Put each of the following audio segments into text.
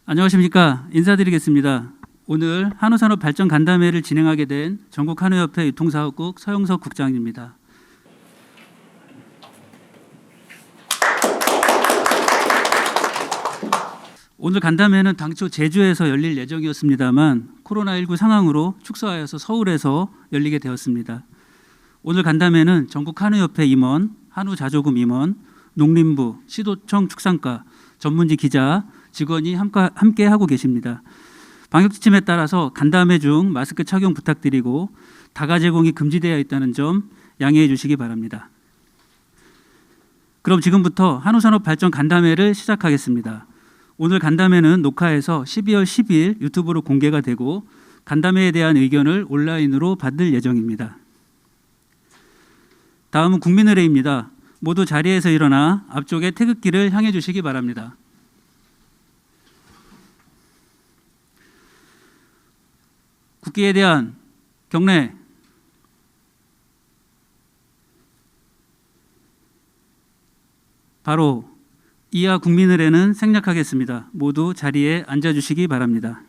안녕하십니까. 인사드리겠습니다. 오늘 한우산업발전간담회를 진행하게 된 전국한우협회 유통사업국 서영석 국장입니다. 오늘 간담회는 당초 제주에서 열릴 예정이었습니다만 코로나19 상황으로 축소하여서 서울에서 열리게 되었습니다. 오늘 간담회는 전국한우협회 임원, 한우자조금 임원, 농림부, 시도청 축산과, 전문지 기자, 직원이 함께 하고 계십니다. 방역 지침에 따라서 간담회 중 마스크 착용 부탁드리고 다가 제공이 금지되어 있다는 점 양해해 주시기 바랍니다. 그럼 지금부터 한우산업 발전 간담회를 시작하겠습니다. 오늘 간담회는 녹화해서 12월 10일 유튜브로 공개가 되고 간담회에 대한 의견을 온라인으로 받을 예정입니다. 다음은 국민의례입니다. 모두 자리에서 일어나 앞쪽에 태극기를 향해 주시기 바랍니다. 국기에 대한 경례. 바로 이하 국민의례는 생략하겠습니다. 모두 자리에 앉아주시기 바랍니다.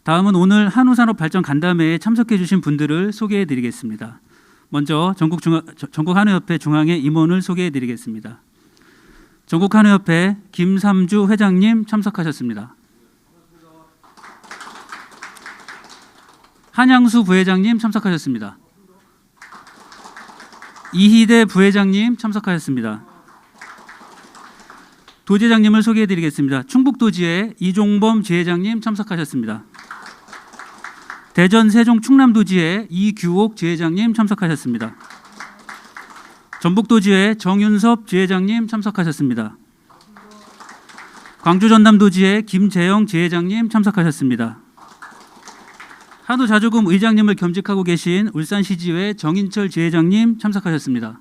다음은 오늘 한우산업발전간담회에 참석해 주신 분들을 소개해 드리겠습니다. 먼저 전국한우협회 중앙회 임원을 소개해 드리겠습니다. 전국한우협회 김삼주 회장님 참석하셨습니다. 한양수 부회장님 참석하셨습니다. 이희대 부회장님 참석하셨습니다. 도지회장님을 소개해 드리겠습니다. 충북도지회 이종범 지회장님 참석하셨습니다. 대전 세종 충남도지회 이규옥 지회장님 참석하셨습니다. 전북도지회 정윤섭 지회장님 참석하셨습니다. 광주 전남도지회 김재영 지회장님 참석하셨습니다. 한우자조금 의장님을 겸직하고 계신 울산시지회 정인철 지회장님 참석하셨습니다.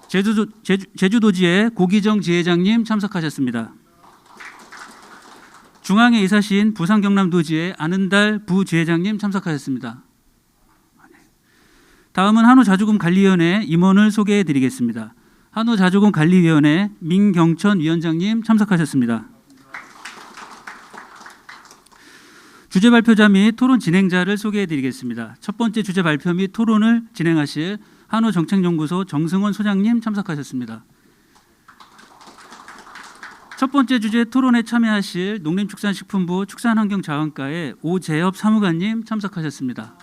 제주도지회 고기정 지회장님 참석하셨습니다. 중앙에 이사신 부산 경남도지회 안은달 부지회장님 참석하셨습니다. 다음은 한우자조금 관리위원회 임원을 소개해 드리겠습니다. 한우자조금 관리위원회 민경천 위원장님 참석하셨습니다. 주제 발표자 및 토론 진행자를 소개해 드리겠습니다. 첫 번째 주제 발표 및 토론을 진행하실 한우정책연구소 정승원 소장님 참석하셨습니다. 첫 번째 주제 토론에 참여하실 농림축산식품부 축산환경자원과의 오재엽 사무관님 참석하셨습니다.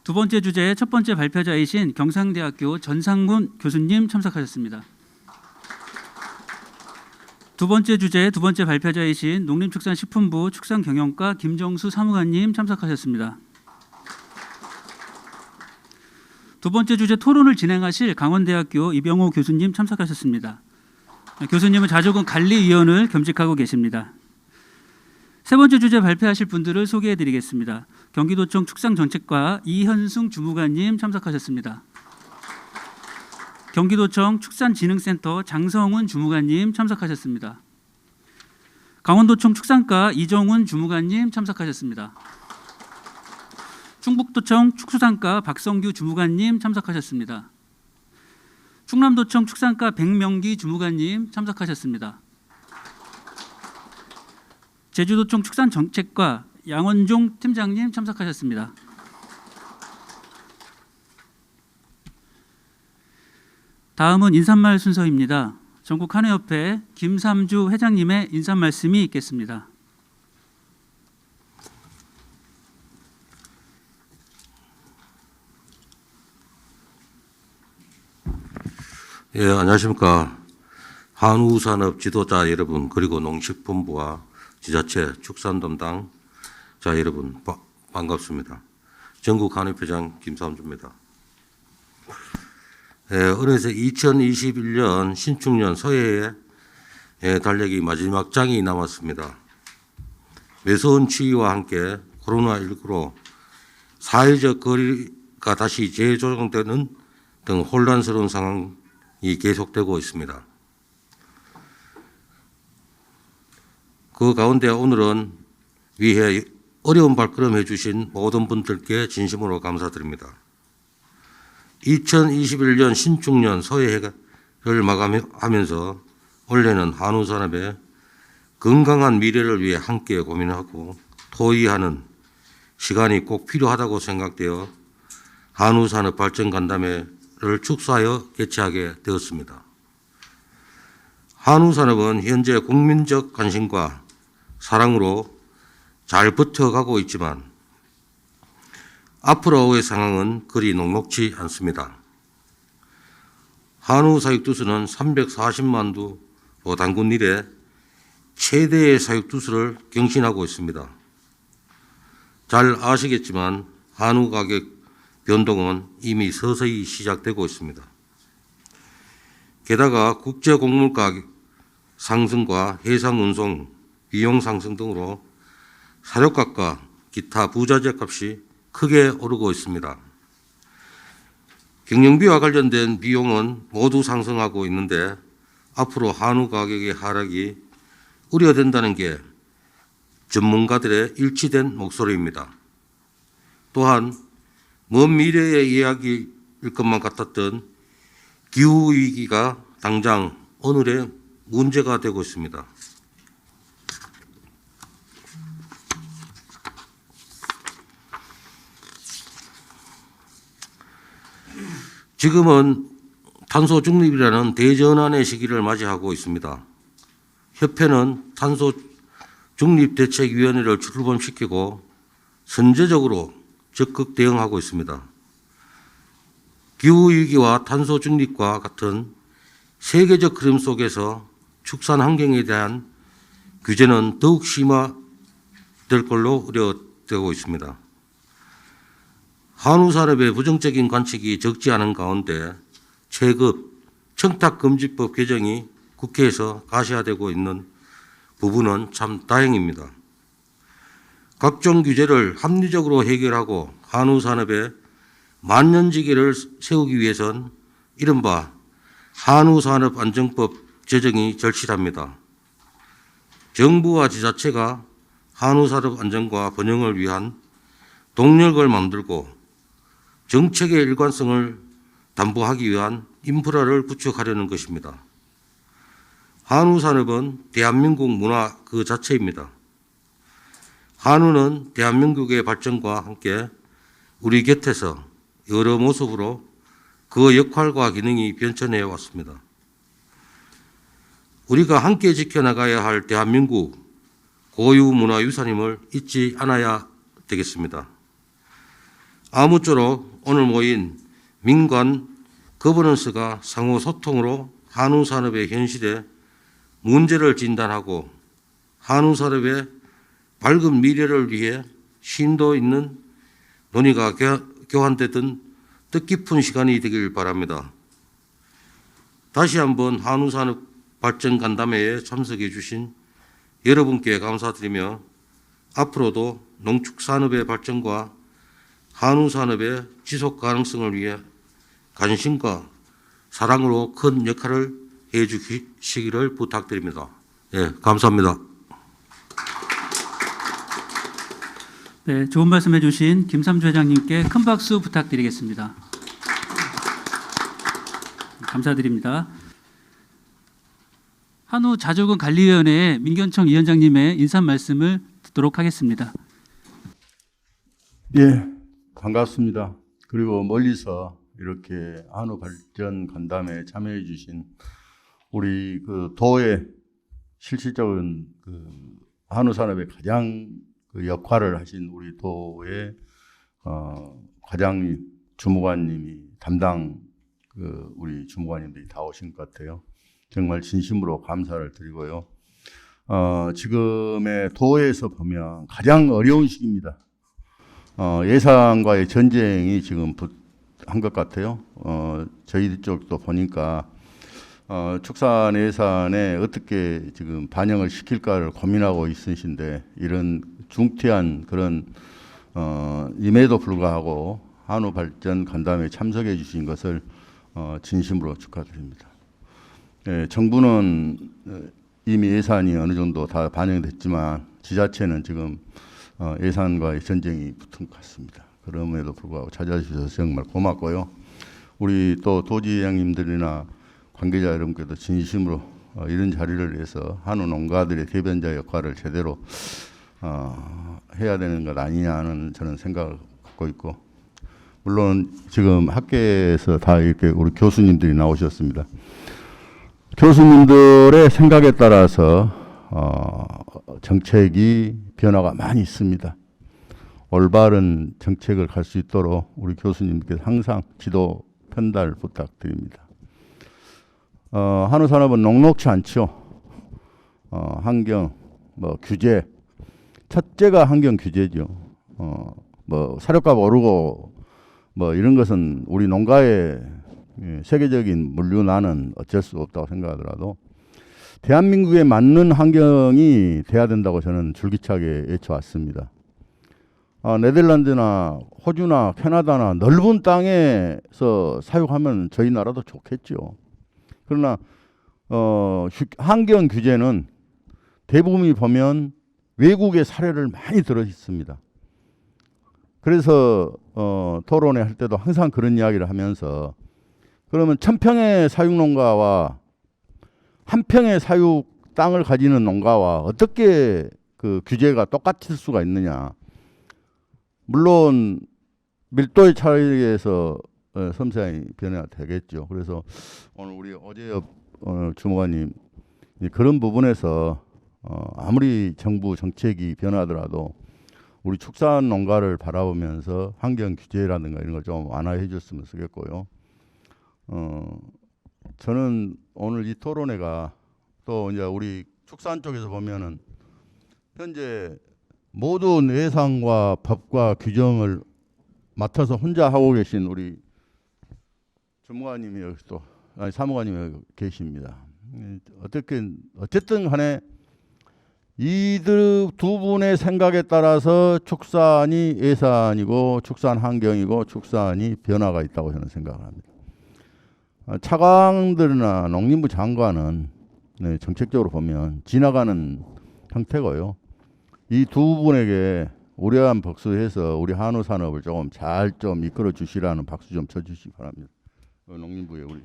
두 번째 주제 첫 번째 발표자이신 경상대학교 전상군 교수님 참석하셨습니다. 두 번째 주제 두 번째 발표자이신 농림축산식품부 축산경영과 김정수 사무관님 참석하셨습니다. 두 번째 주제 토론을 진행하실 강원대학교 이병호 교수님 참석하셨습니다. 교수님은 자조금 관리위원을 겸직하고 계십니다. 세 번째 주제 발표하실 분들을 소개해 드리겠습니다. 경기도청 축산정책과 이현승 주무관님 참석하셨습니다. 경기도청 축산진흥센터 장성훈 주무관님 참석하셨습니다. 강원도청 축산과 이정훈 주무관님 참석하셨습니다. 충북도청 축수산과 박성규 주무관님 참석하셨습니다. 충남도청 축산과 백명기 주무관님 참석하셨습니다. 제주도청 축산정책과 양원종 팀장님 참석하셨습니다. 다음은 인사말 순서입니다. 전국한우협회 김삼주 회장님의 인사 말씀이 있겠습니다. 예, 안녕하십니까. 한우산업 지도자 여러분, 그리고 농식품부와 지자체 축산 담당자 여러분, 반갑습니다. 전국한우협회장 김삼주입니다. 어느새 2021년 신축년 서해의 달력이 마지막 장이 남았습니다. 매서운 추위와 함께 코로나19로 사회적 거리가 다시 재조정되는 등 혼란스러운 상황이 계속되고 있습니다. 그 가운데 오늘은 위해 어려운 발걸음 해주신 모든 분들께 진심으로 감사드립니다. 2021년 신축년 서해를 마감하면서 올해는 한우산업의 건강한 미래를 위해 함께 고민하고 토의하는 시간이 꼭 필요하다고 생각되어 한우산업 발전 간담회를 축소하여 개최하게 되었습니다. 한우산업은 현재 국민적 관심과 사랑으로 잘 버텨가고 있지만 앞으로의 상황은 그리 녹록지 않습니다. 한우 사육두수는 340만 두 단군 이래 최대의 사육두수를 경신하고 있습니다. 잘 아시겠지만 한우 가격 변동은 이미 서서히 시작되고 있습니다. 게다가 국제 곡물 가격 상승과 해상 운송 비용 상승 등으로 사료값과 기타 부자재 값이 크게 오르고 있습니다. 경영비와 관련된 비용은 모두 상승하고 있는데 앞으로 한우 가격의 하락이 우려된다는 게 전문가들의 일치된 목소리입니다. 또한 먼 미래의 이야기일 것만 같았던 기후위기가 당장 오늘의 문제가 되고 있습니다. 지금은 탄소 중립이라는 대전환의 시기를 맞이하고 있습니다. 협회는 탄소 중립대책위원회를 출범시키고 선제적으로 적극 대응하고 있습니다. 기후위기와 탄소 중립과 같은 세계적 흐름 속에서 축산 환경에 대한 규제는 더욱 심화될 걸로 우려되고 있습니다. 한우산업의 부정적인 관측이 적지 않은 가운데 체급 청탁금지법 개정이 국회에서 가시화되고 있는 부분은 참 다행입니다. 각종 규제를 합리적으로 해결하고 한우산업의 만년지기를 세우기 위해선 이른바 한우산업안정법 제정이 절실합니다. 정부와 지자체가 한우산업 안정과 번영을 위한 동력을 만들고 정책의 일관성을 담보하기 위한 인프라를 구축하려는 것입니다. 한우산업은 대한민국 문화 그 자체입니다. 한우는 대한민국의 발전과 함께 우리 곁에서 여러 모습으로 그 역할과 기능이 변천해 왔습니다. 우리가 함께 지켜나가야 할 대한민국 고유 문화유산임을 잊지 않아야 되겠습니다. 아무쪼록 오늘 모인 민관 거버넌스가 상호 소통으로 한우산업의 현실에 문제를 진단하고 한우산업의 밝은 미래를 위해 심도 있는 논의가 교환되던 뜻깊은 시간이 되길 바랍니다. 다시 한번 한우산업 발전 간담회에 참석해 주신 여러분께 감사드리며 앞으로도 농축산업의 발전과 한우산업의 지속 가능성을 위해 관심과 사랑으로 큰 역할을 해 주시기를 부탁드립니다. 예, 감사합니다. 네, 좋은 말씀해 주신 김삼주 회장님께 큰 박수 부탁드리겠습니다. 감사드립니다. 한우자조금관리위원회의 민견청 위원장님의 인사 말씀을 듣도록 하겠습니다. 예, 반갑습니다. 그리고 멀리서 이렇게 한우 발전 간담회에 참여해 주신 우리 그 도의 실질적인 그 한우 산업의 가장 그 역할을 하신 우리 도의 과장님, 주무관님이 담당 그 우리 주무관님들이 다 오신 것 같아요. 정말 진심으로 감사를 드리고요. 지금의 도에서 보면 가장 어려운 시기입니다. 예산과의 전쟁이 지금 한 것 같아요. 저희 쪽도 보니까 축산 예산에 어떻게 지금 반영을 시킬까를 고민하고 있으신데 이런 중대한 그런 임에도 불구하고 한우 발전 간담회에 참석해 주신 것을 진심으로 축하드립니다. 예, 정부는 이미 예산이 어느 정도 다 반영됐지만 지자체는 지금 예산과의 전쟁이 붙은 것 같습니다. 그럼에도 불구하고 찾아주셔서 정말 고맙고요. 우리 또 도지회장님들이나 관계자 여러분께도 진심으로 이런 자리를 위해서 한우 농가들의 대변자 역할을 제대로 해야 되는 것 아니냐는 저는 생각을 갖고 있고, 물론 지금 학계에서 다 이렇게 우리 교수님들이 나오셨습니다. 교수님들의 생각에 따라서 정책이 변화가 많이 있습니다. 올바른 정책을 갈 수 있도록 우리 교수님께서 항상 지도 편달 부탁드립니다. 한우 산업은 녹록치 않죠. 환경, 규제. 첫째가 환경 규제죠. 사료값 오르고 이런 것은 우리 농가의 세계적인 물류난은 어쩔 수 없다고 생각하더라도 대한민국에 맞는 환경이 돼야 된다고 저는 줄기차게 외쳐왔습니다. 네덜란드나 호주나 캐나다나 넓은 땅에서 사육하면 저희 나라도 좋겠죠. 그러나 환경 규제는 대부분이 보면 외국의 사례를 많이 들어 있습니다. 그래서 토론회 할 때도 항상 그런 이야기를 하면서, 그러면 1000평의 사육농가와 1평의 사육 땅을 가지는 농가와 어떻게 그 규제가 똑같을 수가 있느냐. 물론 밀도의 차이에서 섬세한 변화가 되겠죠. 그래서 오늘 우리 오재엽 주무관님, 그런 부분에서 아무리 정부 정책이 변하더라도 우리 축산 농가를 바라보면서 환경 규제라든가 이런 걸 좀 완화해 줬으면 좋겠고요. 저는 오늘 이 토론회가 또 이제 우리 축산 쪽에서 보면은 현재 모든 예산과 법과 규정을 맡아서 혼자 하고 계신 우리 주무관님이 여기 또 사무관님이 여기 계십니다. 어쨌든 간에 이들 두 분의 생각에 따라서 축산이 예산이고 축산 환경이고 축산이 변화가 있다고 저는 생각을 합니다. 차관들이나 농림부 장관은 정책적으로 보면 지나가는 형태고요. 이 두 분에게 우려한 복수해서 우리 한우 산업을 조금 잘 좀 이끌어 주시라는 박수 좀 쳐주시기 바랍니다. 농림부에 우리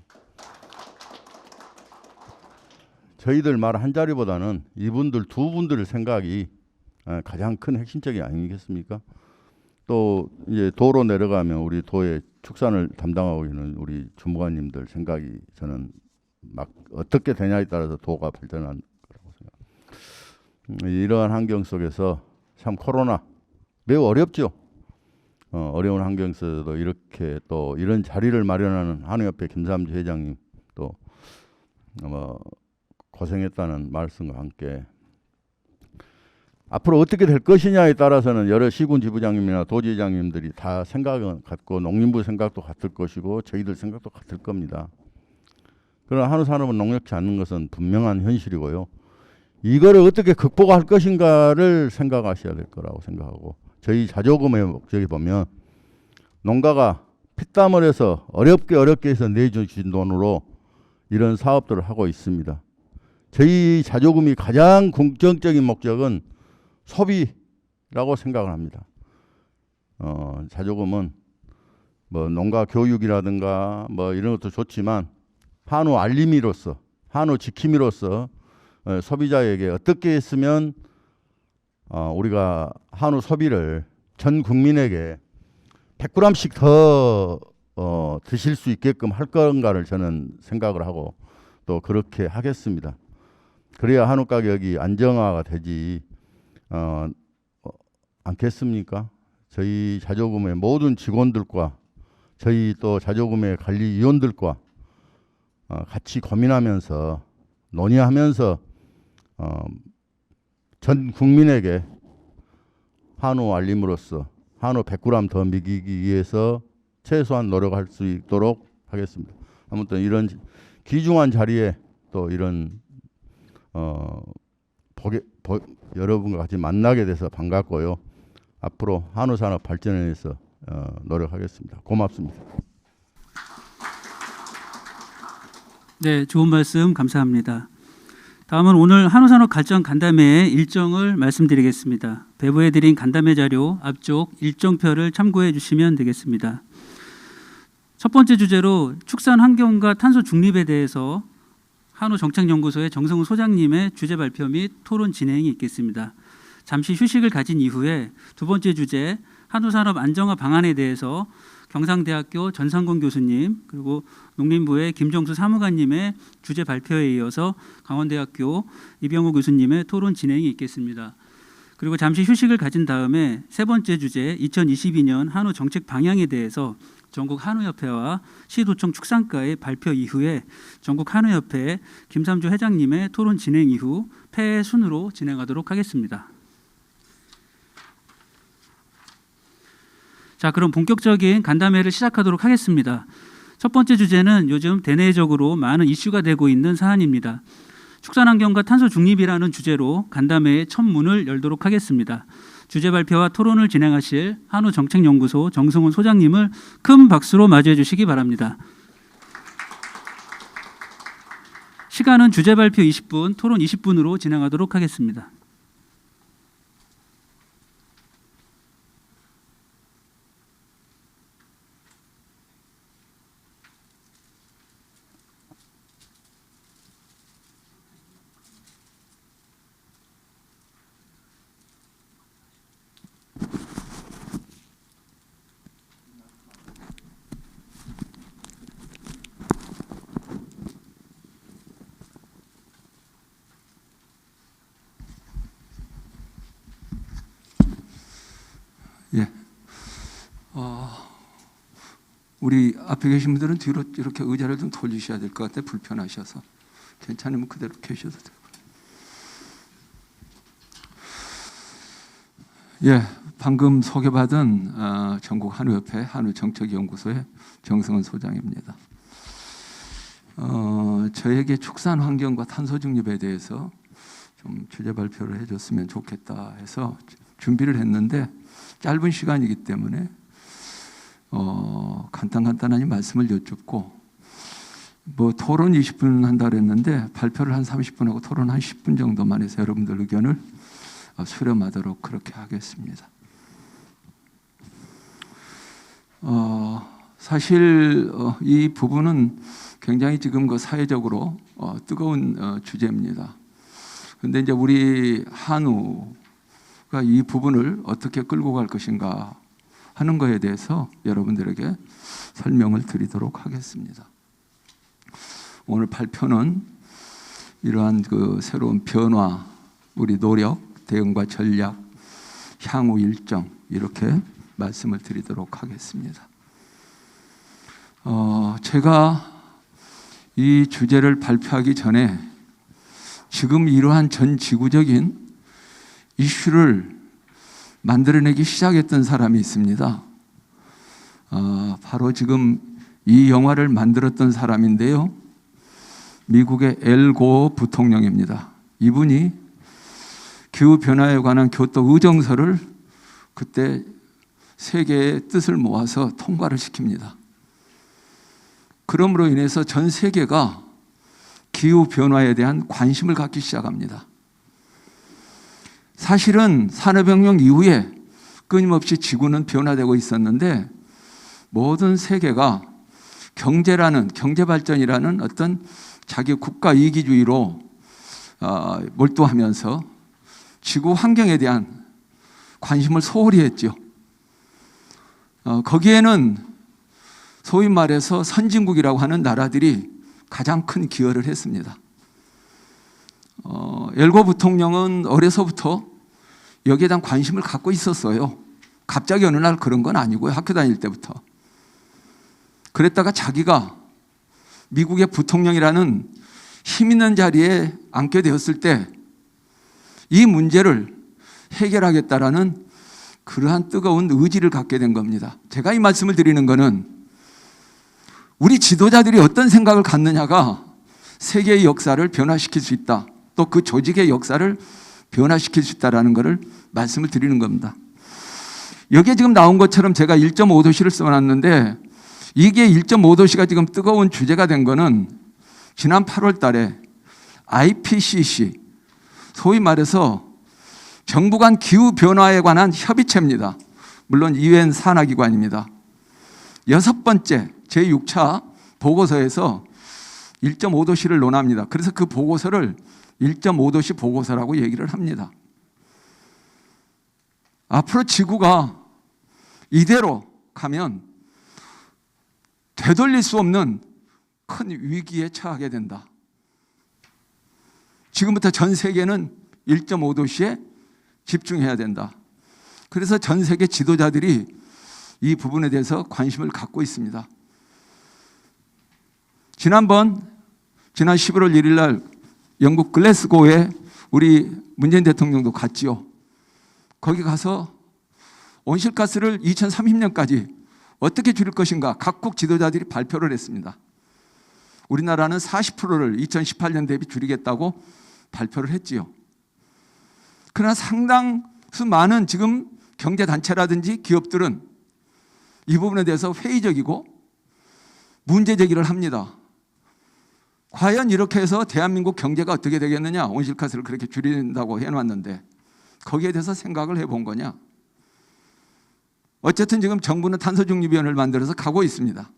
저희들 말 한 자리보다는 이분들 두 분들 생각이 가장 큰 핵심적이 아니겠습니까? 또 이제 도로 내려가면 우리 도의 축산을 담당하고 있는 우리 주무관님들 생각이 저는 막 어떻게 되냐에 따라서 도가 발전한 거라고 생각합니다. 이러한 환경 속에서 참 코로나 매우 어렵죠. 어려운 환경 속에서도 이렇게 또 이런 자리를 마련하는 한우협회 김삼주 회장님 또 고생했다는 말씀과 함께 앞으로 어떻게 될 것이냐에 따라서는 여러 시군 지부장님이나 도지회장님들이 다 생각은 같고 농림부 생각도 같을 것이고 저희들 생각도 같을 겁니다. 그러나 한우 산업은 녹록지 않는 것은 분명한 현실이고요. 이거를 어떻게 극복할 것인가를 생각하셔야 될 거라고 생각하고, 저희 자조금의 목적이 보면 농가가 피땀을 해서 어렵게 해서 내주신 돈으로 이런 사업들을 하고 있습니다. 저희 자조금이 가장 긍정적인 목적은 소비라고 생각을 합니다. 자조금은 농가 교육이라든가 이런 것도 좋지만 한우 알림이로서, 한우 지킴이로서 소비자에게 어떻게 했으면 우리가 한우 소비를 전 국민에게 100g씩 더 드실 수 있게끔 할 건가를 저는 생각을 하고 또 그렇게 하겠습니다. 그래야 한우 가격이 안정화가 되지 않겠습니까? 저희 자조금의 모든 직원들과 저희 또 자조금의 관리위원들과 같이 고민하면서 논의하면서 전 국민에게 한우 알림으로써 한우 100g 더 먹이기 위해서 최소한 노력할 수 있도록 하겠습니다. 아무튼 이런 귀중한 자리에 또 이런 여러분과 같이 만나게 돼서 반갑고요. 앞으로 한우 산업 발전에 대해서 노력하겠습니다. 고맙습니다. 네, 좋은 말씀 감사합니다. 다음은 오늘 한우산업 발전 간담회의 일정을 말씀드리겠습니다. 배부해드린 간담회 자료 앞쪽 일정표를 참고해 주시면 되겠습니다. 첫 번째 주제로 축산 환경과 탄소 중립에 대해서 한우정책연구소의 정성훈 소장님의 주제 발표 및 토론 진행이 있겠습니다. 잠시 휴식을 가진 이후에 두 번째 주제 한우산업 안정화 방안에 대해서 경상대학교 전상권 교수님 그리고 농림부의 김정수 사무관님의 주제 발표에 이어서 강원대학교 이병호 교수님의 토론 진행이 있겠습니다. 그리고 잠시 휴식을 가진 다음에 세 번째 주제 2022년 한우 정책 방향에 대해서 전국 한우협회와 시도청 축산과의 발표 이후에 전국 한우협회 김삼주 회장님의 토론 진행 이후 패 순으로 진행하도록 하겠습니다. 자, 그럼 본격적인 간담회를 시작하도록 하겠습니다. 첫 번째 주제는 요즘 대내적으로 많은 이슈가 되고 있는 사안입니다. 축산환경과 탄소 중립이라는 주제로 간담회의 첫 문을 열도록 하겠습니다. 주제 발표와 토론을 진행하실 한우정책연구소 정성훈 소장님을 큰 박수로 맞이해 주시기 바랍니다. 시간은 주제 발표 20분, 토론 20분으로 진행하도록 하겠습니다. 예. 우리 앞에 계신 분들은 뒤로 이렇게 의자를 좀 돌리셔야 될 것 같아요. 불편하셔서. 괜찮으면 그대로 계셔도 되고. 예, 방금 소개받은 전국 한우협회 한우정책연구소의 정성훈 소장입니다. 저에게 축산 환경과 탄소 중립에 대해서 좀 주제 발표를 해줬으면 좋겠다 해서 준비를 했는데 짧은 시간이기 때문에 간단하니 말씀을 여쭙고 뭐 토론 20분 한다 그랬는데 발표를 한 30분 하고 토론 한 10분 정도만 해서 여러분들 의견을 수렴하도록 그렇게 하겠습니다. 사실 이 부분은 굉장히 지금 그 사회적으로 뜨거운 주제입니다. 그런데 이제 우리 한우가 이 부분을 어떻게 끌고 갈 것인가 하는 것에 대해서 여러분들에게 설명을 드리도록 하겠습니다. 오늘 발표는 이러한 그 새로운 변화, 우리 노력, 대응과 전략, 향후 일정 이렇게 말씀을 드리도록 하겠습니다. 제가 이 주제를 발표하기 전에 지금 이러한 전 지구적인 이슈를 만들어내기 시작했던 사람이 있습니다. 바로 지금 이 영화를 만들었던 사람인데요. 미국의 엘 고어 부통령입니다. 이분이 기후변화에 관한 교토 의정서를 그때 세계의 뜻을 모아서 통과를 시킵니다. 그러므로 인해서 전 세계가 기후변화에 대한 관심을 갖기 시작합니다. 사실은 산업혁명 이후에 끊임없이 지구는 변화되고 있었는데 모든 세계가 경제발전이라는 어떤 자기 국가 이기주의로 몰두하면서 지구 환경에 대한 관심을 소홀히 했죠. 거기에는 소위 말해서 선진국이라고 하는 나라들이 가장 큰 기여를 했습니다. 엘고 부통령은 어려서부터 여기에 대한 관심을 갖고 있었어요. 갑자기 어느 날 그런 건 아니고요. 학교 다닐 때부터. 그랬다가 자기가 미국의 부통령이라는 힘 있는 자리에 앉게 되었을 때 이 문제를 해결하겠다라는 그러한 뜨거운 의지를 갖게 된 겁니다. 제가 이 말씀을 드리는 것은 우리 지도자들이 어떤 생각을 갖느냐가 세계의 역사를 변화시킬 수 있다. 또 그 조직의 역사를 변화시킬 수 있다는 것을 말씀을 드리는 겁니다. 여기에 지금 나온 것처럼 제가 1.5도시를 써놨는데 이게 1.5도시가 지금 뜨거운 주제가 된 거는 지난 8월 달에 IPCC, 소위 말해서 정부 간 기후변화에 관한 협의체입니다. 물론 유엔 산하기관입니다. 6번째 제6차 보고서에서 1.5도시를 논합니다. 그래서 그 보고서를 1.5도시 보고서라고 얘기를 합니다. 앞으로 지구가 이대로 가면 되돌릴 수 없는 큰 위기에 처하게 된다. 지금부터 전 세계는 1.5도시에 집중해야 된다. 그래서 전 세계 지도자들이 이 부분에 대해서 관심을 갖고 있습니다. 지난 11월 1일 날 영국 글래스고에 우리 문재인 대통령도 갔지요. 거기 가서 온실가스를 2030년까지 어떻게 줄일 것인가 각국 지도자들이 발표를 했습니다. 우리나라는 40%를 2018년 대비 줄이겠다고 발표를 했지요. 그러나 상당수 많은 지금 경제단체라든지 기업들은 이 부분에 대해서 회의적이고 문제 제기를 합니다. 과연 이렇게 해서 대한민국 경제가 어떻게 되겠느냐? 온실가스를 그렇게 줄인다고 해놨는데 거기에 대해서 생각을 해본 거냐? 어쨌든 지금 정부는 탄소중립위원회를 만들어서 가고 있습니다.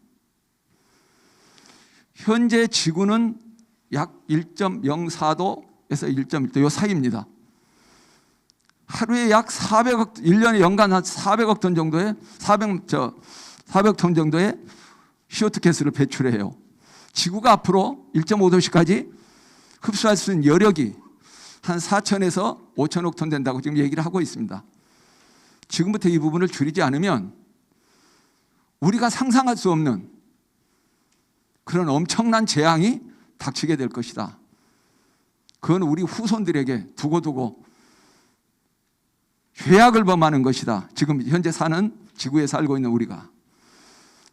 현재 지구는 약 1.04도에서 1.1도 요 사이입니다. 하루에 약 400억, 1년에 연간 한 400억 톤 정도의 400톤 정도의 CO2 가스를 배출해요. 지구가 앞으로 1.5도시까지 흡수할 수 있는 여력이 한 4천에서 5천억 톤 된다고 지금 얘기를 하고 있습니다. 지금부터 이 부분을 줄이지 않으면 우리가 상상할 수 없는 그런 엄청난 재앙이 닥치게 될 것이다. 그건 우리 후손들에게 두고두고 죄악을 범하는 것이다. 지금 현재 사는 지구에 살고 있는 우리가.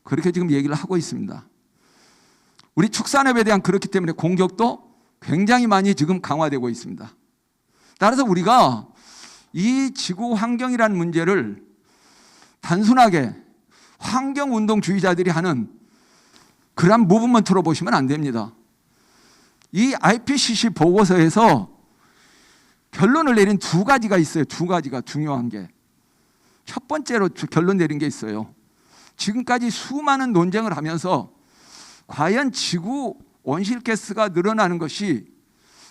그렇게 지금 얘기를 하고 있습니다. 우리 축산업에 대한 그렇기 때문에 공격도 굉장히 많이 지금 강화되고 있습니다. 따라서 우리가 이 지구 환경이라는 문제를 단순하게 환경운동주의자들이 하는 그런 무브먼트로 보시면 안 됩니다. 이 IPCC 보고서에서 결론을 내린 두 가지가 있어요. 두 가지가 중요한 게. 첫 번째로 결론 내린 게 있어요. 지금까지 수많은 논쟁을 하면서 과연 지구 온실가스가 늘어나는 것이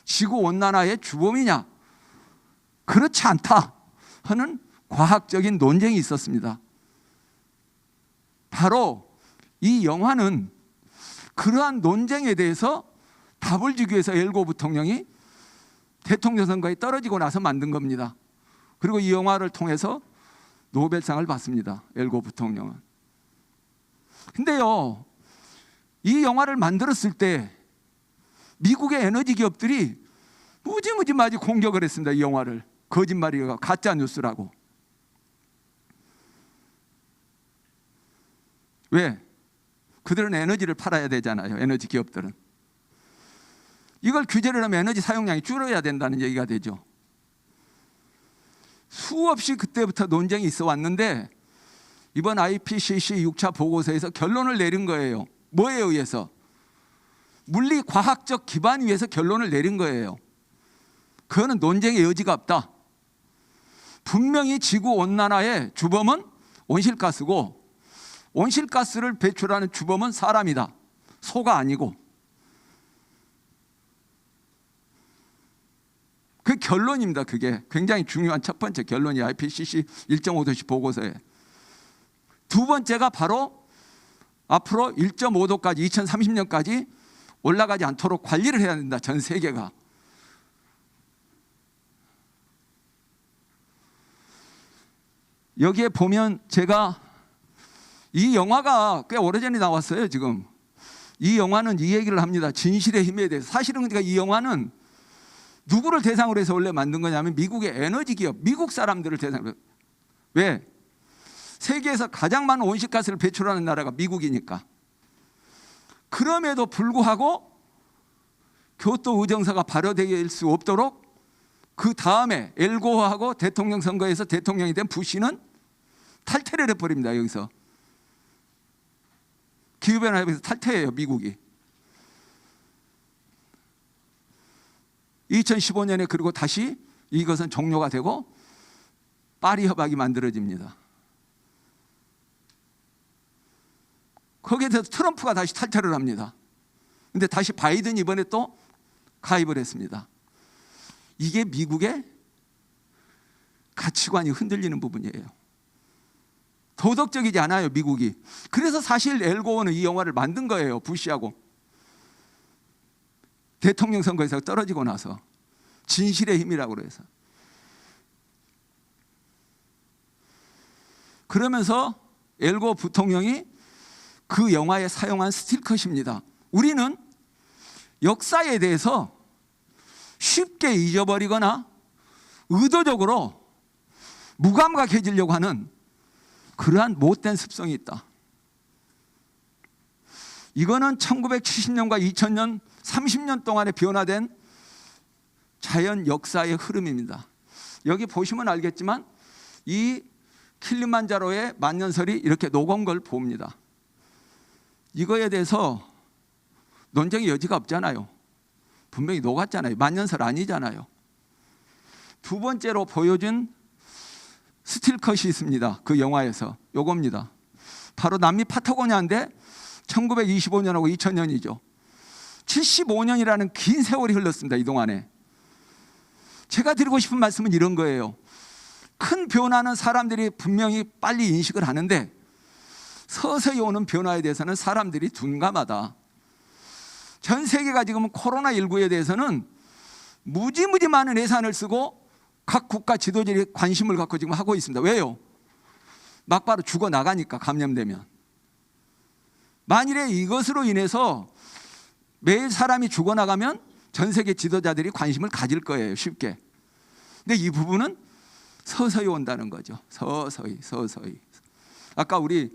지구온난화의 주범이냐? 그렇지 않다 하는 과학적인 논쟁이 있었습니다. 바로 이 영화는 그러한 논쟁에 대해서 답을 주기 위해서 엘고 부통령이 대통령 선거에 떨어지고 나서 만든 겁니다. 그리고 이 영화를 통해서 노벨상을 받습니다. 엘고 부통령은. 근데요, 이 영화를 만들었을 때 미국의 에너지 기업들이 무지무지마지 공격을 했습니다. 이 영화를. 거짓말이고 가짜 뉴스라고. 왜? 그들은 에너지를 팔아야 되잖아요. 에너지 기업들은. 이걸 규제를 하면 에너지 사용량이 줄어야 된다는 얘기가 되죠. 수없이 그때부터 논쟁이 있어 왔는데 이번 IPCC 6차 보고서에서 결론을 내린 거예요. 뭐에 의해서? 물리 과학적 기반 위에서 결론을 내린 거예요. 그거는 논쟁의 여지가 없다. 분명히 지구온난화의 주범은 온실가스고 온실가스를 배출하는 주범은 사람이다. 소가 아니고. 그 결론입니다. 그게 굉장히 중요한 첫 번째 결론이 IPCC 1.5도시 보고서에. 두 번째가 바로 앞으로 1.5도까지 2030년까지 올라가지 않도록 관리를 해야 된다. 전 세계가. 여기에 보면 제가 이 영화가 꽤 오래전에 나왔어요. 지금 이 영화는 이 얘기를 합니다. 진실의 힘에 대해서. 사실은 그러니까 이 영화는 누구를 대상으로 해서 원래 만든 거냐면 미국의 에너지 기업, 미국 사람들을 대상으로. 왜? 세계에서 가장 많은 온실가스를 배출하는 나라가 미국이니까. 그럼에도 불구하고 교토 의정서가 발효될 수 없도록 그 다음에 엘고하고 대통령 선거에서 대통령이 된 부시는 탈퇴를 해버립니다. 여기서. 기후변화협에서 탈퇴해요. 미국이. 2015년에 그리고 다시 이것은 종료가 되고 파리 협약이 만들어집니다. 거기에 대해서 트럼프가 다시 탈퇴를 합니다. 근데 다시 바이든이 이번에 또 가입을 했습니다. 이게 미국의 가치관이 흔들리는 부분이에요. 도덕적이지 않아요, 미국이. 그래서 사실 엘고어는 이 영화를 만든 거예요, 부시하고. 대통령 선거에서 떨어지고 나서. 진실의 힘이라고 그래서. 그러면서 엘고어 부통령이 그 영화에 사용한 스틸컷입니다. 우리는 역사에 대해서 쉽게 잊어버리거나 의도적으로 무감각해지려고 하는 그러한 못된 습성이 있다. 이거는 1970년과 2000년 30년 동안에 변화된 자연 역사의 흐름입니다. 여기 보시면 알겠지만 이 킬리만자로의 만년설이 이렇게 녹은 걸 봅니다. 이거에 대해서 논쟁의 여지가 없잖아요. 분명히 녹았잖아요. 만년설 아니잖아요. 두 번째로 보여준 스틸컷이 있습니다. 그 영화에서 요겁니다. 바로 남미 파타고니아인데 1925년하고 2000년이죠. 75년이라는 긴 세월이 흘렀습니다. 이 동안에. 제가 드리고 싶은 말씀은 이런 거예요. 큰 변화는 사람들이 분명히 빨리 인식을 하는데 서서히 오는 변화에 대해서는 사람들이 둔감하다. 전 세계가 지금 코로나19에 대해서는 무지무지 많은 예산을 쓰고 각 국가 지도자들이 관심을 갖고 지금 하고 있습니다. 왜요? 막바로 죽어나가니까, 감염되면. 만일에 이것으로 인해서 매일 사람이 죽어나가면 전 세계 지도자들이 관심을 가질 거예요, 쉽게. 근데 이 부분은 서서히 온다는 거죠. 서서히. 아까 우리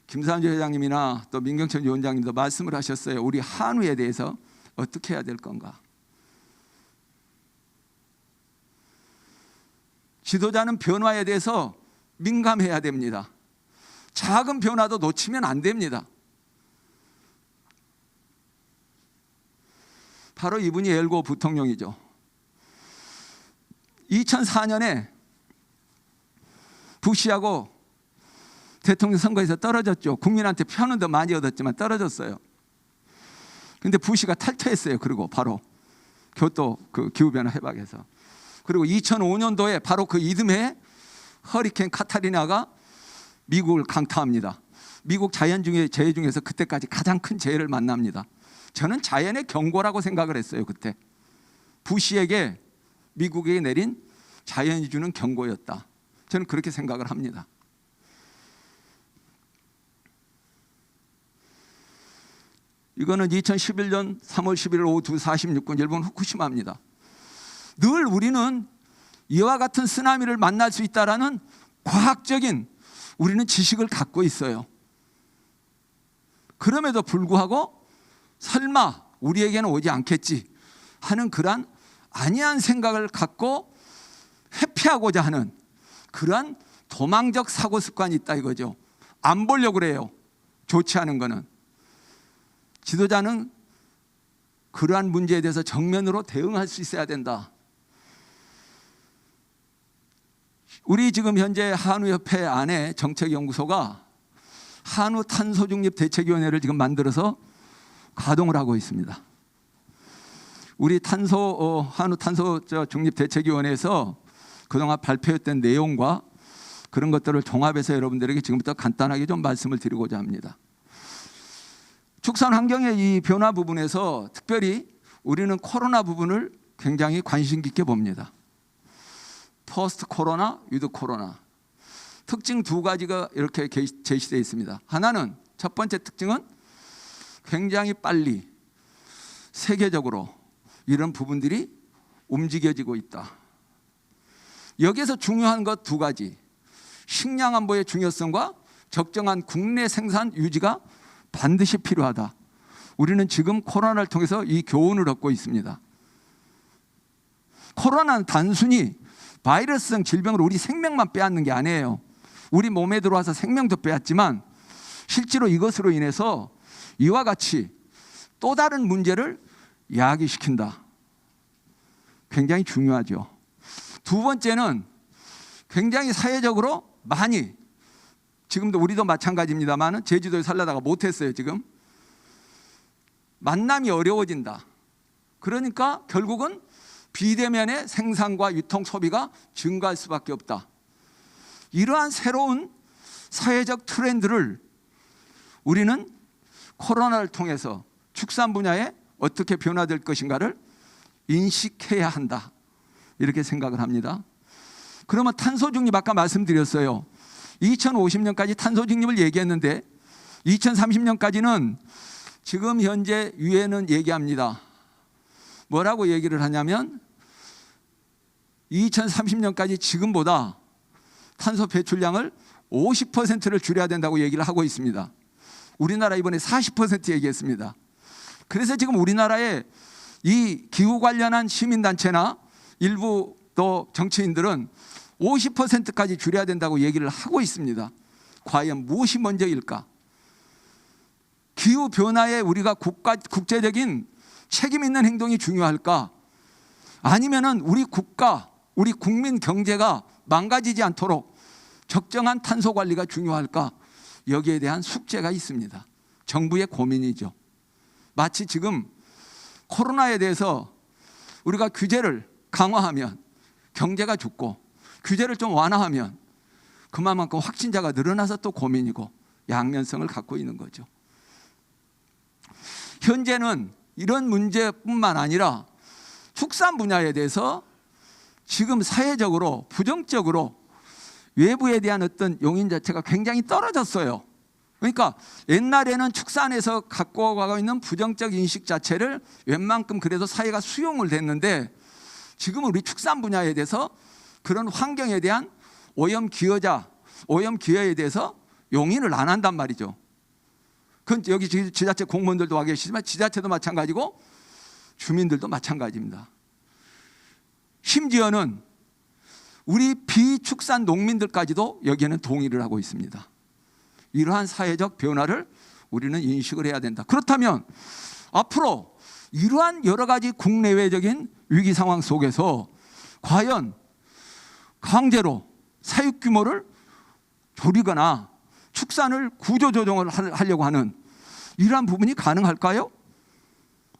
김상조 회장님이나 또 민경천 위원장님도 말씀을 하셨어요. 우리 한우에 대해서 어떻게 해야 될 건가? 지도자는 변화에 대해서 민감해야 됩니다. 작은 변화도 놓치면 안 됩니다. 바로 이분이 엘고어 부통령이죠. 2004년에 부시하고 대통령 선거에서 떨어졌죠. 국민한테 표는 더 많이 얻었지만 떨어졌어요. 그런데 부시가 탈퇴했어요. 그리고 바로 교토 그 기후변화 해박에서. 그리고 2005년도에 바로 그 이듬해 허리케인 카타리나가 미국을 강타합니다. 미국 자연 중에 재해 중에서 그때까지 가장 큰 재해를 만납니다. 저는 자연의 경고라고 생각을 했어요. 그때 부시에게 미국에게 내린 자연이 주는 경고였다. 저는 그렇게 생각을 합니다. 이거는 2011년 3월 11일 오후 2시 46분 일본 후쿠시마입니다. 늘 우리는 이와 같은 쓰나미를 만날 수 있다라는 과학적인 우리는 지식을 갖고 있어요. 그럼에도 불구하고 설마 우리에게는 오지 않겠지 하는 그러한 아니한 생각을 갖고 회피하고자 하는 그러한 도망적 사고 습관이 있다 이거죠. 안 보려고 그래요. 좋지 않은 거는. 지도자는 그러한 문제에 대해서 정면으로 대응할 수 있어야 된다. 우리 지금 현재 한우협회 안에 정책연구소가 한우 탄소 중립 대책위원회를 지금 만들어서 가동을 하고 있습니다. 우리 한우 탄소 중립 대책위원회에서 그동안 발표했던 내용과 그런 것들을 종합해서 여러분들에게 지금부터 간단하게 좀 말씀을 드리고자 합니다. 축산 환경의 이 변화 부분에서 특별히 우리는 코로나 부분을 굉장히 관심 깊게 봅니다. 포스트 코로나, 위드 코로나. 특징 두 가지가 이렇게 제시되어 있습니다. 하나는 첫 번째 특징은 굉장히 빨리 세계적으로 이런 부분들이 움직여지고 있다. 여기에서 중요한 것 두 가지. 식량 안보의 중요성과 적정한 국내 생산 유지가 반드시 필요하다. 우리는 지금 코로나를 통해서 이 교훈을 얻고 있습니다. 코로나는 단순히 바이러스성 질병으로 우리 생명만 빼앗는 게 아니에요. 우리 몸에 들어와서 생명도 빼앗지만 실제로 이것으로 인해서 이와 같이 또 다른 문제를 야기시킨다. 굉장히 중요하죠. 두 번째는 굉장히 사회적으로 많이 지금도 우리도 마찬가지입니다만 제주도에 살려다가 못했어요. 지금 만남이 어려워진다. 그러니까 결국은 비대면의 생산과 유통 소비가 증가할 수밖에 없다. 이러한 새로운 사회적 트렌드를 우리는 코로나를 통해서 축산 분야에 어떻게 변화될 것인가를 인식해야 한다. 이렇게 생각을 합니다. 그러면 탄소 중립 아까 말씀드렸어요. 2050년까지 탄소 중립을 얘기했는데 2030년까지는 지금 현재 유엔은 얘기합니다. 뭐라고 얘기를 하냐면 2030년까지 지금보다 탄소 배출량을 50%를 줄여야 된다고 얘기를 하고 있습니다. 우리나라 이번에 40% 얘기했습니다. 그래서 지금 우리나라에 이 기후 관련한 시민단체나 일부 또 정치인들은 50%까지 줄여야 된다고 얘기를 하고 있습니다. 과연 무엇이 먼저일까? 기후 변화에 우리가 국제적인 책임 있는 행동이 중요할까? 아니면은 우리 국가, 우리 국민 경제가 망가지지 않도록 적정한 탄소 관리가 중요할까? 여기에 대한 숙제가 있습니다. 정부의 고민이죠. 마치 지금 코로나에 대해서 우리가 규제를 강화하면 경제가 죽고 규제를 좀 완화하면 그만큼 확진자가 늘어나서 또 고민이고 양면성을 갖고 있는 거죠. 현재는 이런 문제뿐만 아니라 축산 분야에 대해서 지금 사회적으로 부정적으로 외부에 대한 어떤 용인 자체가 굉장히 떨어졌어요. 그러니까 옛날에는 축산에서 갖고 가고 있는 부정적 인식 자체를 웬만큼 그래도 사회가 수용을 했는데 지금은 우리 축산 분야에 대해서 그런 환경에 대한 오염 기여에 대해서 용인을 안 한단 말이죠. 그건 여기 지자체 공무원들도 와 계시지만 지자체도 마찬가지고 주민들도 마찬가지입니다. 심지어는 우리 비축산 농민들까지도 여기에는 동의를 하고 있습니다. 이러한 사회적 변화를 우리는 인식을 해야 된다. 그렇다면 앞으로 이러한 여러 가지 국내외적인 위기 상황 속에서 과연 강제로 사육 규모를 줄이거나 축산을 구조조정을 하려고 하는 이러한 부분이 가능할까요?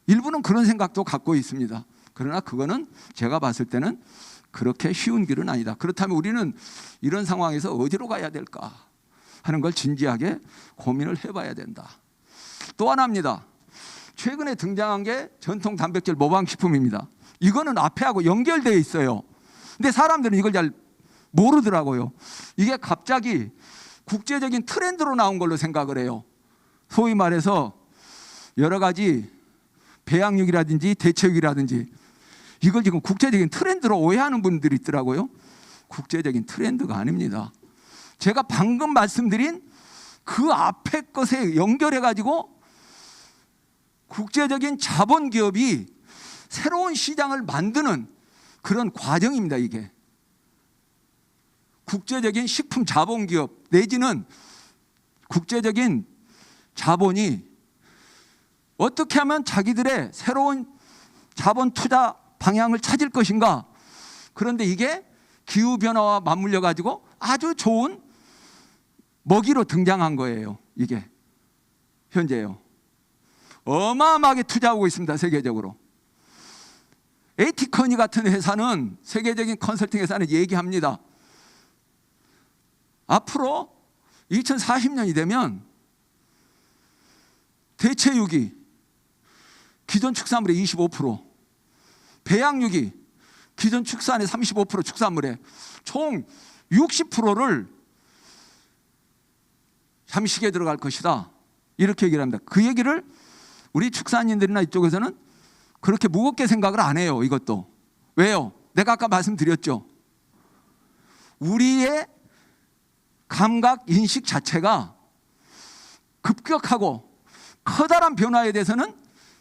일부는 그런 생각도 갖고 있습니다. 그러나 그거는 제가 봤을 때는 그렇게 쉬운 길은 아니다. 그렇다면 우리는 이런 상황에서 어디로 가야 될까 하는 걸 진지하게 고민을 해봐야 된다. 또 하나입니다. 최근에 등장한 게 전통 단백질 모방식품입니다. 이거는 앞에하고 연결되어 있어요. 근데 사람들은 이걸 잘 모르더라고요. 이게 갑자기 국제적인 트렌드로 나온 걸로 생각을 해요. 소위 말해서 여러 가지 배양육이라든지 대체육이라든지 이걸 지금 국제적인 트렌드로 오해하는 분들이 있더라고요. 국제적인 트렌드가 아닙니다. 제가 방금 말씀드린 그 앞에 것에 연결해가지고 국제적인 자본 기업이 새로운 시장을 만드는 그런 과정입니다. 이게 국제적인 식품 자본 기업 내지는 국제적인 자본이 어떻게 하면 자기들의 새로운 자본 투자 방향을 찾을 것인가. 그런데 이게 기후변화와 맞물려 가지고 아주 좋은 먹이로 등장한 거예요. 이게 현재요. 어마어마하게 투자하고 있습니다. 세계적으로. 에티커니 같은 회사는 세계적인 컨설팅 회사는 얘기합니다. 앞으로 2040년이 되면 대체육이 기존 축산물의 25%, 배양육이 기존 축산의 35% 축산물의 총 60%를 잠식에 들어갈 것이다. 이렇게 얘기를 합니다. 그 얘기를 우리 축산인들이나 이쪽에서는 그렇게 무겁게 생각을 안 해요. 이것도. 왜요? 내가 아까 말씀드렸죠. 우리의 감각 인식 자체가 급격하고 커다란 변화에 대해서는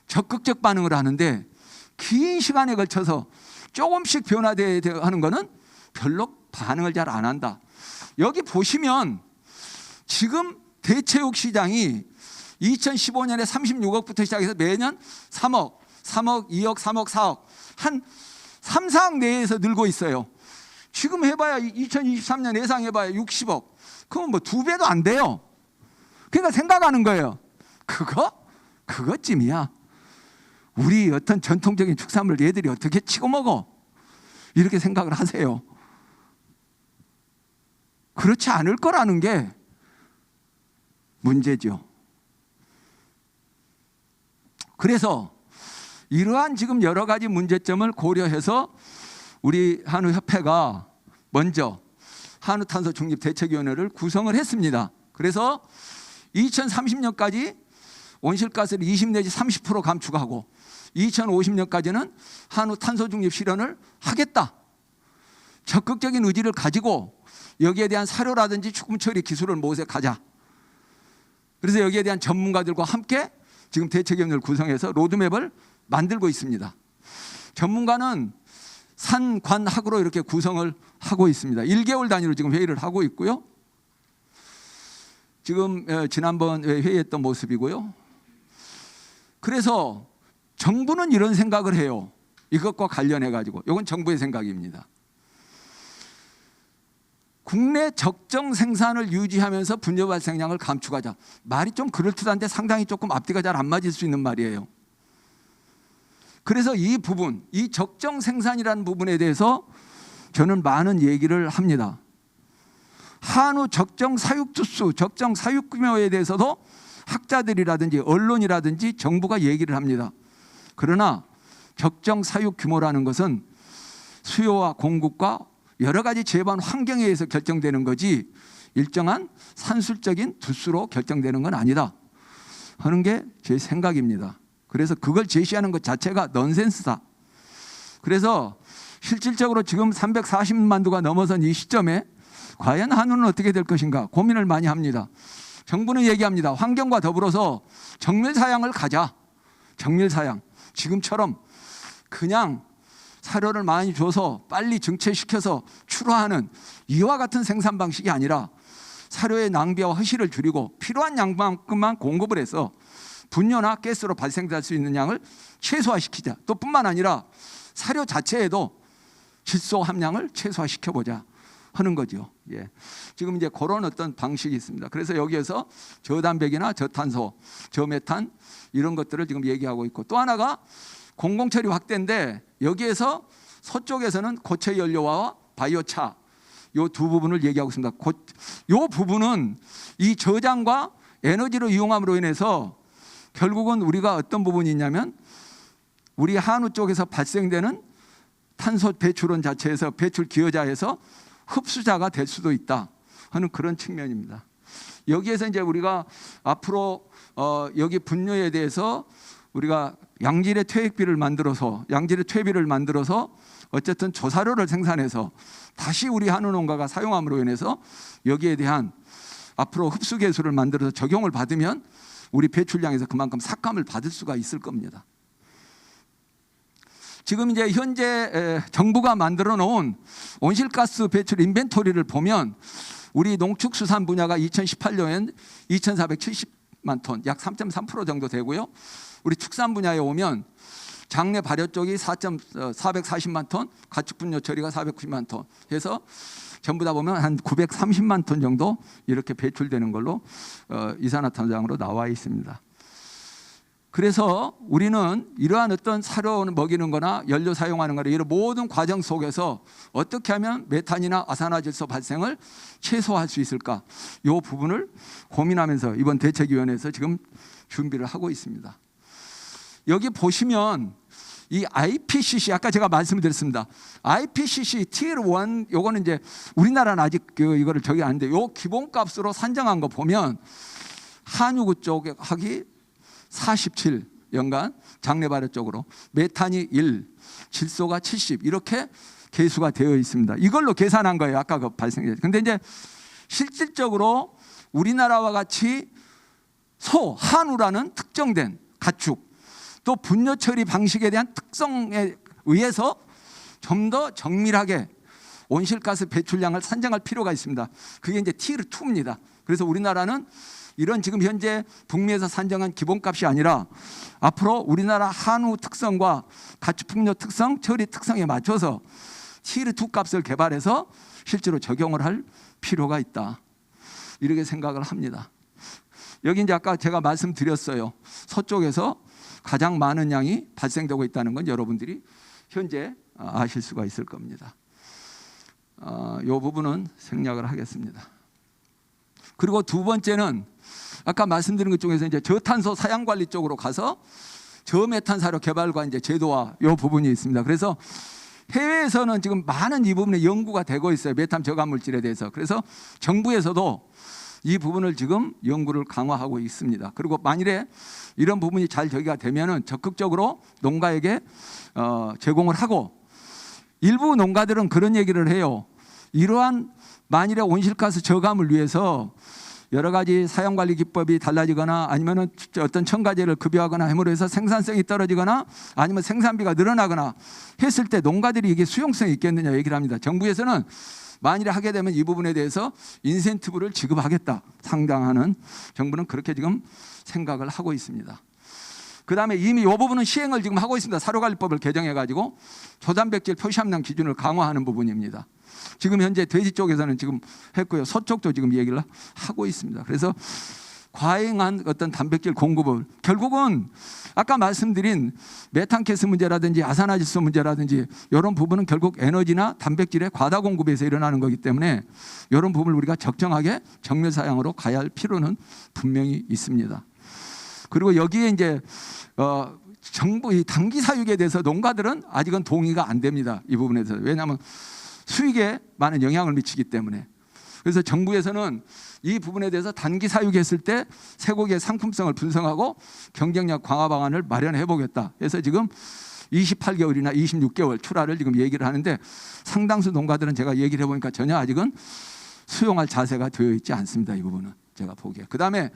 적극적 반응을 하는데 긴 시간에 걸쳐서 조금씩 변화되어야 하는 것은 별로 반응을 잘 안 한다. 여기 보시면 지금 대체육 시장이 2015년에 36억부터 시작해서 매년 3억, 2억, 3억, 4억 한 3, 4억 내에서 늘고 있어요. 지금 해봐야 2023년 예상해봐야 60억. 그건 뭐 2배도 안 돼요. 그러니까 생각하는 거예요. 그것쯤이야. 우리 어떤 전통적인 축산물 얘들이 어떻게 치고 먹어? 이렇게 생각을 하세요. 그렇지 않을 거라는 게 문제죠. 그래서 이러한 지금 여러 가지 문제점을 고려해서 우리 한우협회가 먼저 한우탄소 중립 대책위원회를 구성을 했습니다. 그래서 2030년까지 온실가스를 20 내지 30% 감축하고 2050년까지는 한우탄소 중립 실현을 하겠다. 적극적인 의지를 가지고 여기에 대한 사료라든지 축분 처리 기술을 모색하자. 그래서 여기에 대한 전문가들과 함께 지금 대책위원회를 구성해서 로드맵을 만들고 있습니다. 전문가는 산관학으로 이렇게 구성을 하고 있습니다. 1개월 단위로 지금 회의를 하고 있고요. 지금 지난번 회의했던 모습이고요. 그래서 정부는 이런 생각을 해요. 이것과 관련해 가지고 이건 정부의 생각입니다. 국내 적정 생산을 유지하면서 분뇨 발생량을 감축하자. 말이 좀 그럴듯한데 상당히 조금 앞뒤가 잘 안 맞을 수 있는 말이에요. 그래서 이 부분, 이 적정 생산이라는 부분에 대해서 저는 많은 얘기를 합니다. 한우 적정 사육 주수, 적정 사육 규모에 대해서도 학자들이라든지 언론이라든지 정부가 얘기를 합니다. 그러나 적정 사육 규모라는 것은 수요와 공급과 여러 가지 재반 환경에 의해서 결정되는 거지 일정한 산술적인 두수로 결정되는 건 아니다 하는 게 제 생각입니다. 그래서 그걸 제시하는 것 자체가 넌센스다. 그래서 실질적으로 지금 340만 두가 넘어선 이 시점에 과연 한우는 어떻게 될 것인가 고민을 많이 합니다. 정부는 얘기합니다. 환경과 더불어서 정밀 사양을 가자. 정밀 사양. 지금처럼 그냥 사료를 많이 줘서 빨리 증체시켜서 출하하는 이와 같은 생산 방식이 아니라 사료의 낭비와 허실을 줄이고 필요한 양만큼만 공급을 해서 분뇨나 가스로 발생될 수 있는 양을 최소화시키자. 또 뿐만 아니라 사료 자체에도 질소 함량을 최소화시켜보자 하는 거죠. 예. 지금 이제 그런 어떤 방식이 있습니다. 그래서 여기에서 저단백이나 저탄소, 저메탄 이런 것들을 지금 얘기하고 있고 또 하나가 공공처리 확대인데 여기에서 서쪽에서는 고체 연료와 바이오차 이 두 부분을 얘기하고 있습니다. 이 부분은 이 저장과 에너지로 이용함으로 인해서 결국은 우리가 어떤 부분이 있냐면 우리 한우 쪽에서 발생되는 탄소 배출원 자체에서 배출 기여자에서 흡수자가 될 수도 있다 하는 그런 측면입니다. 여기에서 이제 우리가 앞으로 여기 분뇨에 대해서 우리가 양질의 퇴액비를 만들어서 어쨌든 조사료를 생산해서 다시 우리 한우 농가가 사용함으로 인해서 여기에 대한 앞으로 흡수 개수를 만들어서 적용을 받으면 우리 배출량에서 그만큼 삭감을 받을 수가 있을 겁니다. 지금 이제 현재 정부가 만들어 놓은 온실가스 배출 인벤토리를 보면 우리 농축수산 분야가 2018년엔 2,470만 톤, 약 3.3% 정도 되고요. 우리 축산 분야에 오면 장내 발효 쪽이 440만 톤, 가축분뇨 처리가 490만 톤 해서 전부 다 보면 한 930만 톤 정도 이렇게 배출되는 걸로 이산화탄소량으로 나와 있습니다. 그래서 우리는 이러한 어떤 사료를 먹이는 거나 연료 사용하는 거나 이런 모든 과정 속에서 어떻게 하면 메탄이나 아산화질소 발생을 최소화할 수 있을까 이 부분을 고민하면서 이번 대책위원회에서 지금 준비를 하고 있습니다. 여기 보시면 이 IPCC 아까 제가 말씀드렸습니다. IPCC Tier 1 요거는 이제 우리나라는 아직 이거를 저기 안 돼. 요 기본값으로 산정한 거 보면 한유구 쪽에 하기 47 연간 장내 발효 쪽으로 메탄이 1, 질소가 70 이렇게 계수가 되어 있습니다. 이걸로 계산한 거예요. 아까 그 발생제. 근데 이제 실질적으로 우리나라와 같이 한우라는 특정된 가축 또 분뇨 처리 방식에 대한 특성에 의해서 좀 더 정밀하게 온실가스 배출량을 산정할 필요가 있습니다. 그게 이제 Tier 2입니다. 그래서 우리나라는 이런 지금 현재 북미에서 산정한 기본값이 아니라 앞으로 우리나라 한우 특성과 가축 풍뇨 특성, 처리 특성에 맞춰서 티르2 값을 개발해서 실제로 적용을 할 필요가 있다. 이렇게 생각을 합니다. 여기 이제 아까 제가 말씀드렸어요. 서쪽에서 가장 많은 양이 발생되고 있다는 건 여러분들이 현재 아실 수가 있을 겁니다. 이 부분은 생략을 하겠습니다. 그리고 두 번째는 아까 말씀드린 것 중에서 이제 저탄소 사양 관리 쪽으로 가서 저메탄 사료 개발과 이제 제도화 이 부분이 있습니다. 그래서 해외에서는 지금 많은 이 부분에 연구가 되고 있어요. 메탄 저감 물질에 대해서. 그래서 정부에서도 이 부분을 지금 연구를 강화하고 있습니다. 그리고 만일에 이런 부분이 잘 저기가 되면은 적극적으로 농가에게 제공을 하고, 일부 농가들은 그런 얘기를 해요. 이러한 만일에 온실가스 저감을 위해서 여러 가지 사용관리 기법이 달라지거나 아니면은 어떤 첨가제를 급여하거나 함으로 해서 생산성이 떨어지거나 아니면 생산비가 늘어나거나 했을 때 농가들이 이게 수용성이 있겠느냐 얘기를 합니다. 정부에서는 만일에 하게 되면 이 부분에 대해서 인센티브를 지급하겠다. 상당하는 정부는 그렇게 지금 생각을 하고 있습니다. 그 다음에 이미 이 부분은 시행을 지금 하고 있습니다. 사료관리법을 개정해가지고 초단백질 표시함량 기준을 강화하는 부분입니다. 지금 현재 돼지 쪽에서는 지금 했고요. 서쪽도 지금 얘기를 하고 있습니다. 그래서 과잉한 어떤 단백질 공급을 결국은 아까 말씀드린 메탄가스 문제라든지 아산화질소 문제라든지 이런 부분은 결국 에너지나 단백질의 과다 공급에서 일어나는 거기 때문에 이런 부분을 우리가 적정하게 정밀 사양으로 가야 할 필요는 분명히 있습니다. 그리고 여기에 이제 정부 이 단기 사육에 대해서 농가들은 아직은 동의가 안 됩니다. 이 부분에서. 왜냐하면 수익에 많은 영향을 미치기 때문에. 그래서 정부에서는 이 부분에 대해서 단기 사육했을 때 쇠고기의 상품성을 분석하고 경쟁력 강화 방안을 마련해 보겠다. 그래서 지금 28개월이나 26개월 출하를 지금 얘기를 하는데 상당수 농가들은 제가 얘기를 해보니까 전혀 아직은 수용할 자세가 되어 있지 않습니다. 이 부분은 제가 보기에. 그 다음에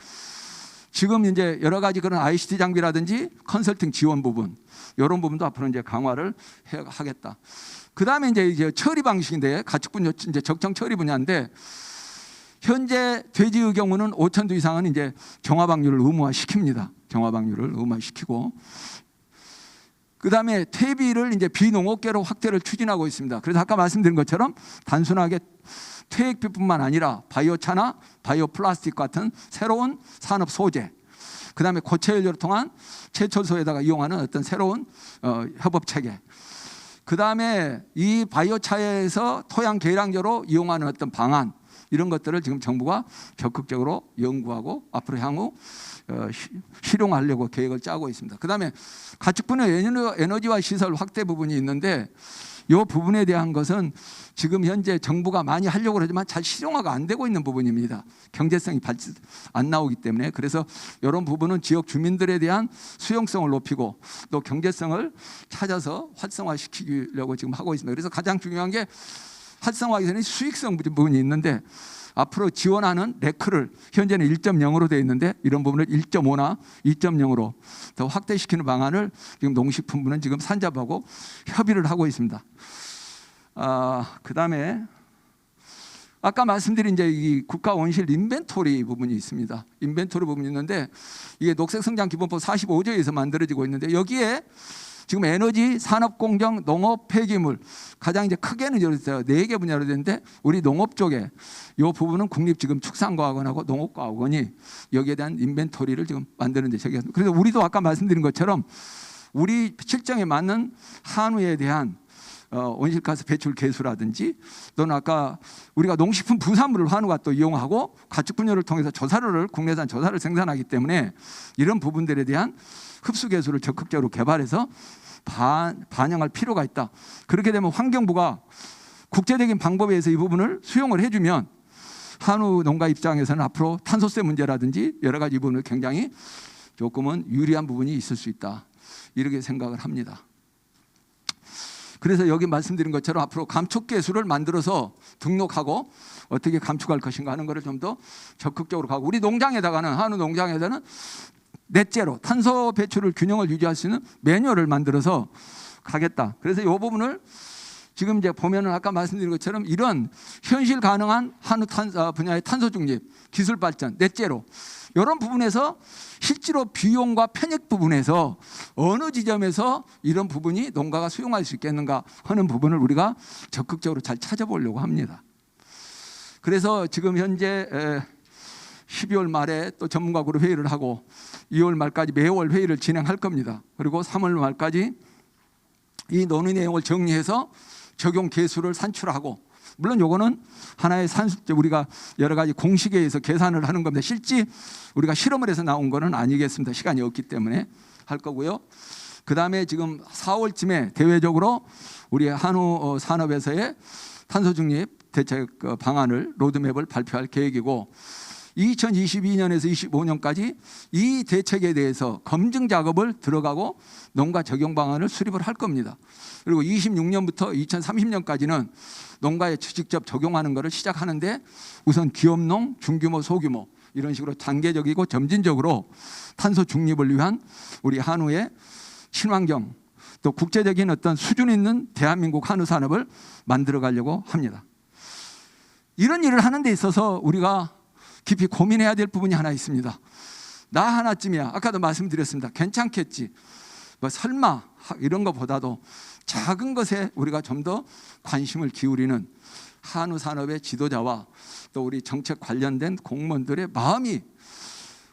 지금 이제 여러 가지 그런 ICT 장비라든지 컨설팅 지원 부분 이런 부분도 앞으로 이제 강화를 하겠다. 그 다음에 이제 처리 방식인데 가축분뇨 이제 적정 처리 분야인데 현재 돼지의 경우는 5,000도 이상은 이제 정화방류를 의무화시킵니다. 정화방류를 의무화시키고 그 다음에 퇴비를 이제 비농업계로 확대를 추진하고 있습니다. 그래서 아까 말씀드린 것처럼 단순하게 퇴액비뿐만 아니라 바이오차나 바이오플라스틱 같은 새로운 산업 소재, 그 다음에 고체 연료를 통한 제철소에다가 이용하는 어떤 새로운 협업 체계, 그 다음에 이 바이오차에서 토양 계량제로 이용하는 어떤 방안 이런 것들을 지금 정부가 적극적으로 연구하고 앞으로 향후 실용하려고 계획을 짜고 있습니다. 그 다음에 가축분해 에너지화 시설 확대 부분이 있는데 이 부분에 대한 것은 지금 현재 정부가 많이 하려고 하지만 잘 실용화가 안 되고 있는 부분입니다. 경제성이 안 나오기 때문에. 그래서 이런 부분은 지역 주민들에 대한 수용성을 높이고 또 경제성을 찾아서 활성화시키려고 지금 하고 있습니다. 그래서 가장 중요한 게 활성화하기 전에 수익성 부분이 있는데 앞으로 지원하는 레크를 현재는 1.0으로 되어 있는데 이런 부분을 1.5나 2.0으로 더 확대시키는 방안을 지금 농식품부는 지금 산잡하고 협의를 하고 있습니다. 그 다음에 아까 말씀드린 이제 이 국가 온실 인벤토리 부분이 있습니다. 인벤토리 부분이 있는데 이게 녹색성장기본법 45조에서 만들어지고 있는데 여기에 지금 에너지, 산업공정, 농업, 폐기물 가장 이제 크게는 이렇어요. 4개 분야로 되는데 우리 농업 쪽에 이 부분은 국립지금축산과학원하고 농업과학원이 여기에 대한 인벤토리를 지금 만드는데 저기 그래서 우리도 아까 말씀드린 것처럼 우리 실정에 맞는 한우에 대한 온실가스 배출 계수라든지 또는 아까 우리가 농식품 부산물을 한우가 또 이용하고 가축분열을 통해서 조사료를 국내산 조사를 생산하기 때문에 이런 부분들에 대한 흡수 계수를 적극적으로 개발해서 반영할 필요가 있다. 그렇게 되면 환경부가 국제적인 방법에 의해서 이 부분을 수용을 해주면 한우 농가 입장에서는 앞으로 탄소세 문제라든지 여러 가지 부분을 굉장히 조금은 유리한 부분이 있을 수 있다. 이렇게 생각을 합니다. 그래서 여기 말씀드린 것처럼 앞으로 감축계수를 만들어서 등록하고 어떻게 감축할 것인가 하는 것을 좀 더 적극적으로 가고 우리 농장에다가는 한우 농장에서는 넷째로 탄소 배출을 균형을 유지할 수 있는 매뉴얼을 만들어서 가겠다. 그래서 이 부분을 지금 이제 보면은 아까 말씀드린 것처럼 이런 현실 가능한 한우 분야의 탄소 중립, 기술 발전, 넷째로 이런 부분에서 실제로 비용과 편익 부분에서 어느 지점에서 이런 부분이 농가가 수용할 수 있겠는가 하는 부분을 우리가 적극적으로 잘 찾아보려고 합니다. 그래서 지금 현재 12월 말에 또 전문가 그룹 회의를 하고 2월 말까지 매월 회의를 진행할 겁니다. 그리고 3월 말까지 이 논의 내용을 정리해서 적용 계수를 산출하고, 물론 요거는 하나의 우리가 여러 가지 공식에 의해서 계산을 하는 겁니다. 실제 우리가 실험을 해서 나온 거는 아니겠습니다. 시간이 없기 때문에 할 거고요. 그 다음에 지금 4월쯤에 대외적으로 우리 한우 산업에서의 탄소 중립 대책 방안을 로드맵을 발표할 계획이고, 2022년에서 25년까지 이 대책에 대해서 검증 작업을 들어가고 농가 적용 방안을 수립을 할 겁니다. 그리고 26년부터 2030년까지는 농가에 직접 적용하는 것을 시작하는데, 우선 기업농, 중규모, 소규모 이런 식으로 단계적이고 점진적으로 탄소 중립을 위한 우리 한우의 친환경, 또 국제적인 어떤 수준 있는 대한민국 한우 산업을 만들어 가려고 합니다. 이런 일을 하는 데 있어서 우리가 깊이 고민해야 될 부분이 하나 있습니다. 나 하나쯤이야, 아까도 말씀드렸습니다. 괜찮겠지, 뭐 설마 이런 것보다도 작은 것에 우리가 좀 더 관심을 기울이는 한우 산업의 지도자와 또 우리 정책 관련된 공무원들의 마음이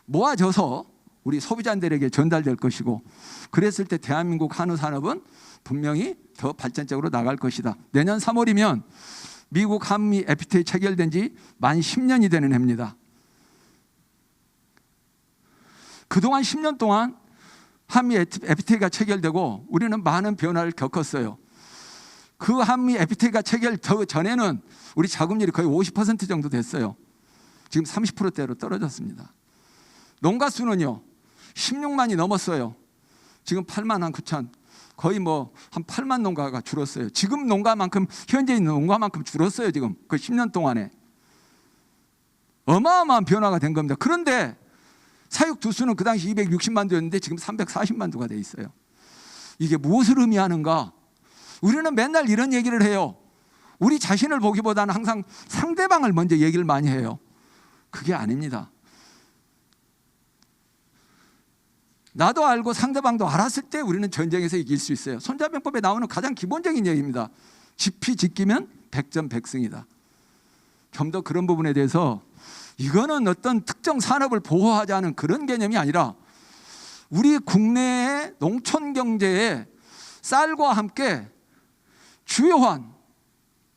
모아져서 우리 소비자들에게 전달될 것이고, 그랬을 때 대한민국 한우 산업은 분명히 더 발전적으로 나갈 것이다. 내년 3월이면 미국 한미 FTA 체결된 지 만 10년이 되는 해입니다. 그동안 10년 동안 한미 FTA가 체결되고 우리는 많은 변화를 겪었어요. 그 한미 FTA가 체결 전에는 우리 자급률이 거의 50% 정도 됐어요. 지금 30%대로 떨어졌습니다. 농가 수는요 16만이 넘었어요. 지금 8만 9천, 거의 뭐 한 8만 농가가 줄었어요. 지금 농가만큼, 현재 있는 농가만큼 줄었어요. 지금 그 10년 동안에 어마어마한 변화가 된 겁니다. 그런데 사육 두수는 그 당시 260만 두였는데 지금 340만 두가 돼 있어요. 이게 무엇을 의미하는가? 우리는 맨날 이런 얘기를 해요. 우리 자신을 보기보다는 항상 상대방을 먼저 얘기를 많이 해요. 그게 아닙니다. 나도 알고 상대방도 알았을 때 우리는 전쟁에서 이길 수 있어요. 손자병법에 나오는 가장 기본적인 얘기입니다. 지피 지키면 백전백승이다. 좀 더 그런 부분에 대해서 이거는 어떤 특정 산업을 보호하자는 그런 개념이 아니라 우리 국내의 농촌 경제에 쌀과 함께 주요한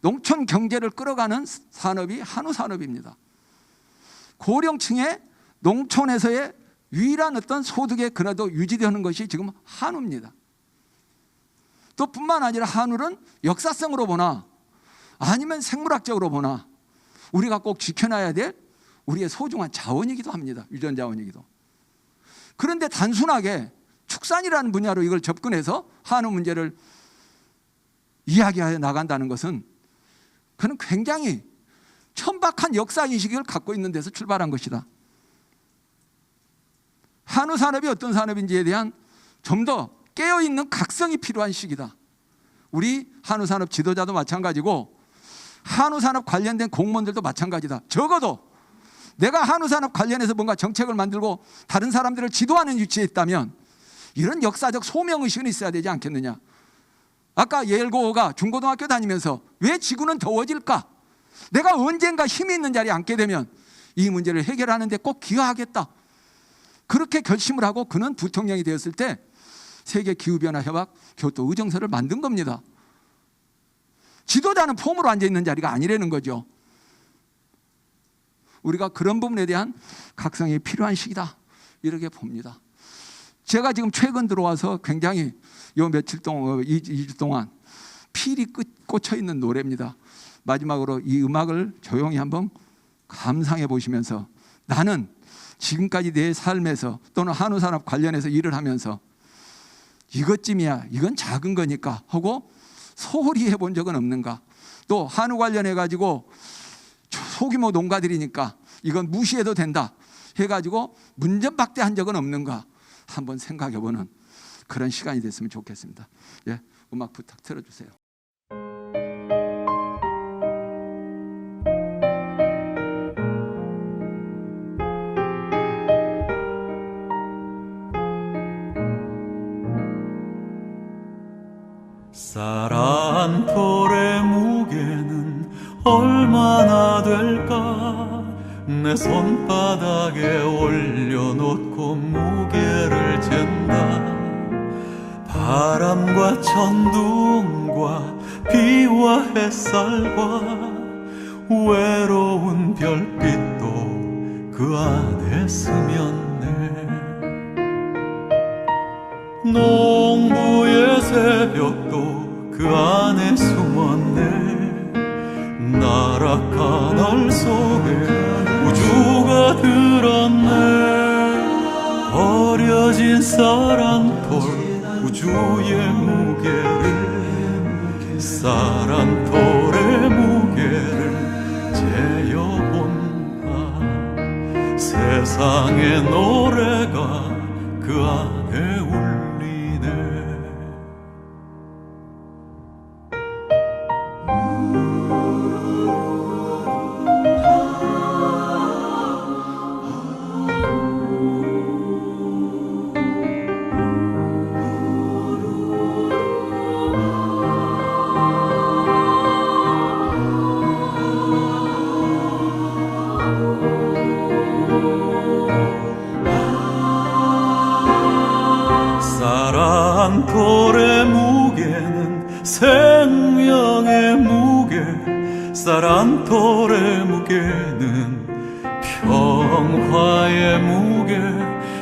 농촌 경제를 끌어가는 산업이 한우 산업입니다. 고령층의 농촌에서의 유일한 어떤 소득의 그래도 유지되는 것이 지금 한우입니다. 또 뿐만 아니라 한우는 역사성으로 보나 아니면 생물학적으로 보나 우리가 꼭 지켜놔야 될 우리의 소중한 자원이기도 합니다. 유전 자원이기도. 그런데 단순하게 축산이라는 분야로 이걸 접근해서 한우 문제를 이야기하여 나간다는 것은 그는 굉장히 천박한 역사인식을 갖고 있는 데서 출발한 것이다. 한우 산업이 어떤 산업인지에 대한 좀 더 깨어있는 각성이 필요한 시기다. 우리 한우 산업 지도자도 마찬가지고 한우 산업 관련된 공무원들도 마찬가지다. 적어도 내가 한우 산업 관련해서 뭔가 정책을 만들고 다른 사람들을 지도하는 위치에 있다면 이런 역사적 소명의식은 있어야 되지 않겠느냐. 아까 예일고가 중고등학교 다니면서 왜 지구는 더워질까? 내가 언젠가 힘이 있는 자리에 앉게 되면 이 문제를 해결하는 데 꼭 기여하겠다. 그렇게 결심을 하고 그는 부통령이 되었을 때 세계 기후변화 협약 교토 의정서를 만든 겁니다. 지도자는 폼으로 앉아있는 자리가 아니라는 거죠. 우리가 그런 부분에 대한 각성이 필요한 시기다 이렇게 봅니다. 제가 지금 최근 들어와서 굉장히 요 며칠 동안 2주 동안 필이 꽂혀 있는 노래입니다. 마지막으로 이 음악을 조용히 한번 감상해 보시면서 나는 지금까지 내 삶에서 또는 한우 산업 관련해서 일을 하면서 이것쯤이야, 이건 작은 거니까 하고 소홀히 해본 적은 없는가? 또 한우 관련해 가지고 소규모 농가들이니까 이건 무시해도 된다 해가지고 문전박대한 적은 없는가? 한번 생각해보는 그런 시간이 됐으면 좋겠습니다. 예, 음악 부탁 틀어주세요. 쌀한 톨의 무게는 얼마나 될까? 내 손바닥에 올려놓고 무게를 잰다. 바람과 천둥과 비와 햇살과 외로운 별빛도 그 안에 스며네. 농부의 새벽도 그 안에 숨었네. 나락한 알 속에 우주가 들었네. 버려진 쌀한 톨 우주의 무게를, 쌀한 톨의 무게를 재어본다. 세상의 노래가 그 안에 울리네. 쌀한 톨의 무게는 생명의 무게, 쌀한 톨의 무게는 평화의 무게,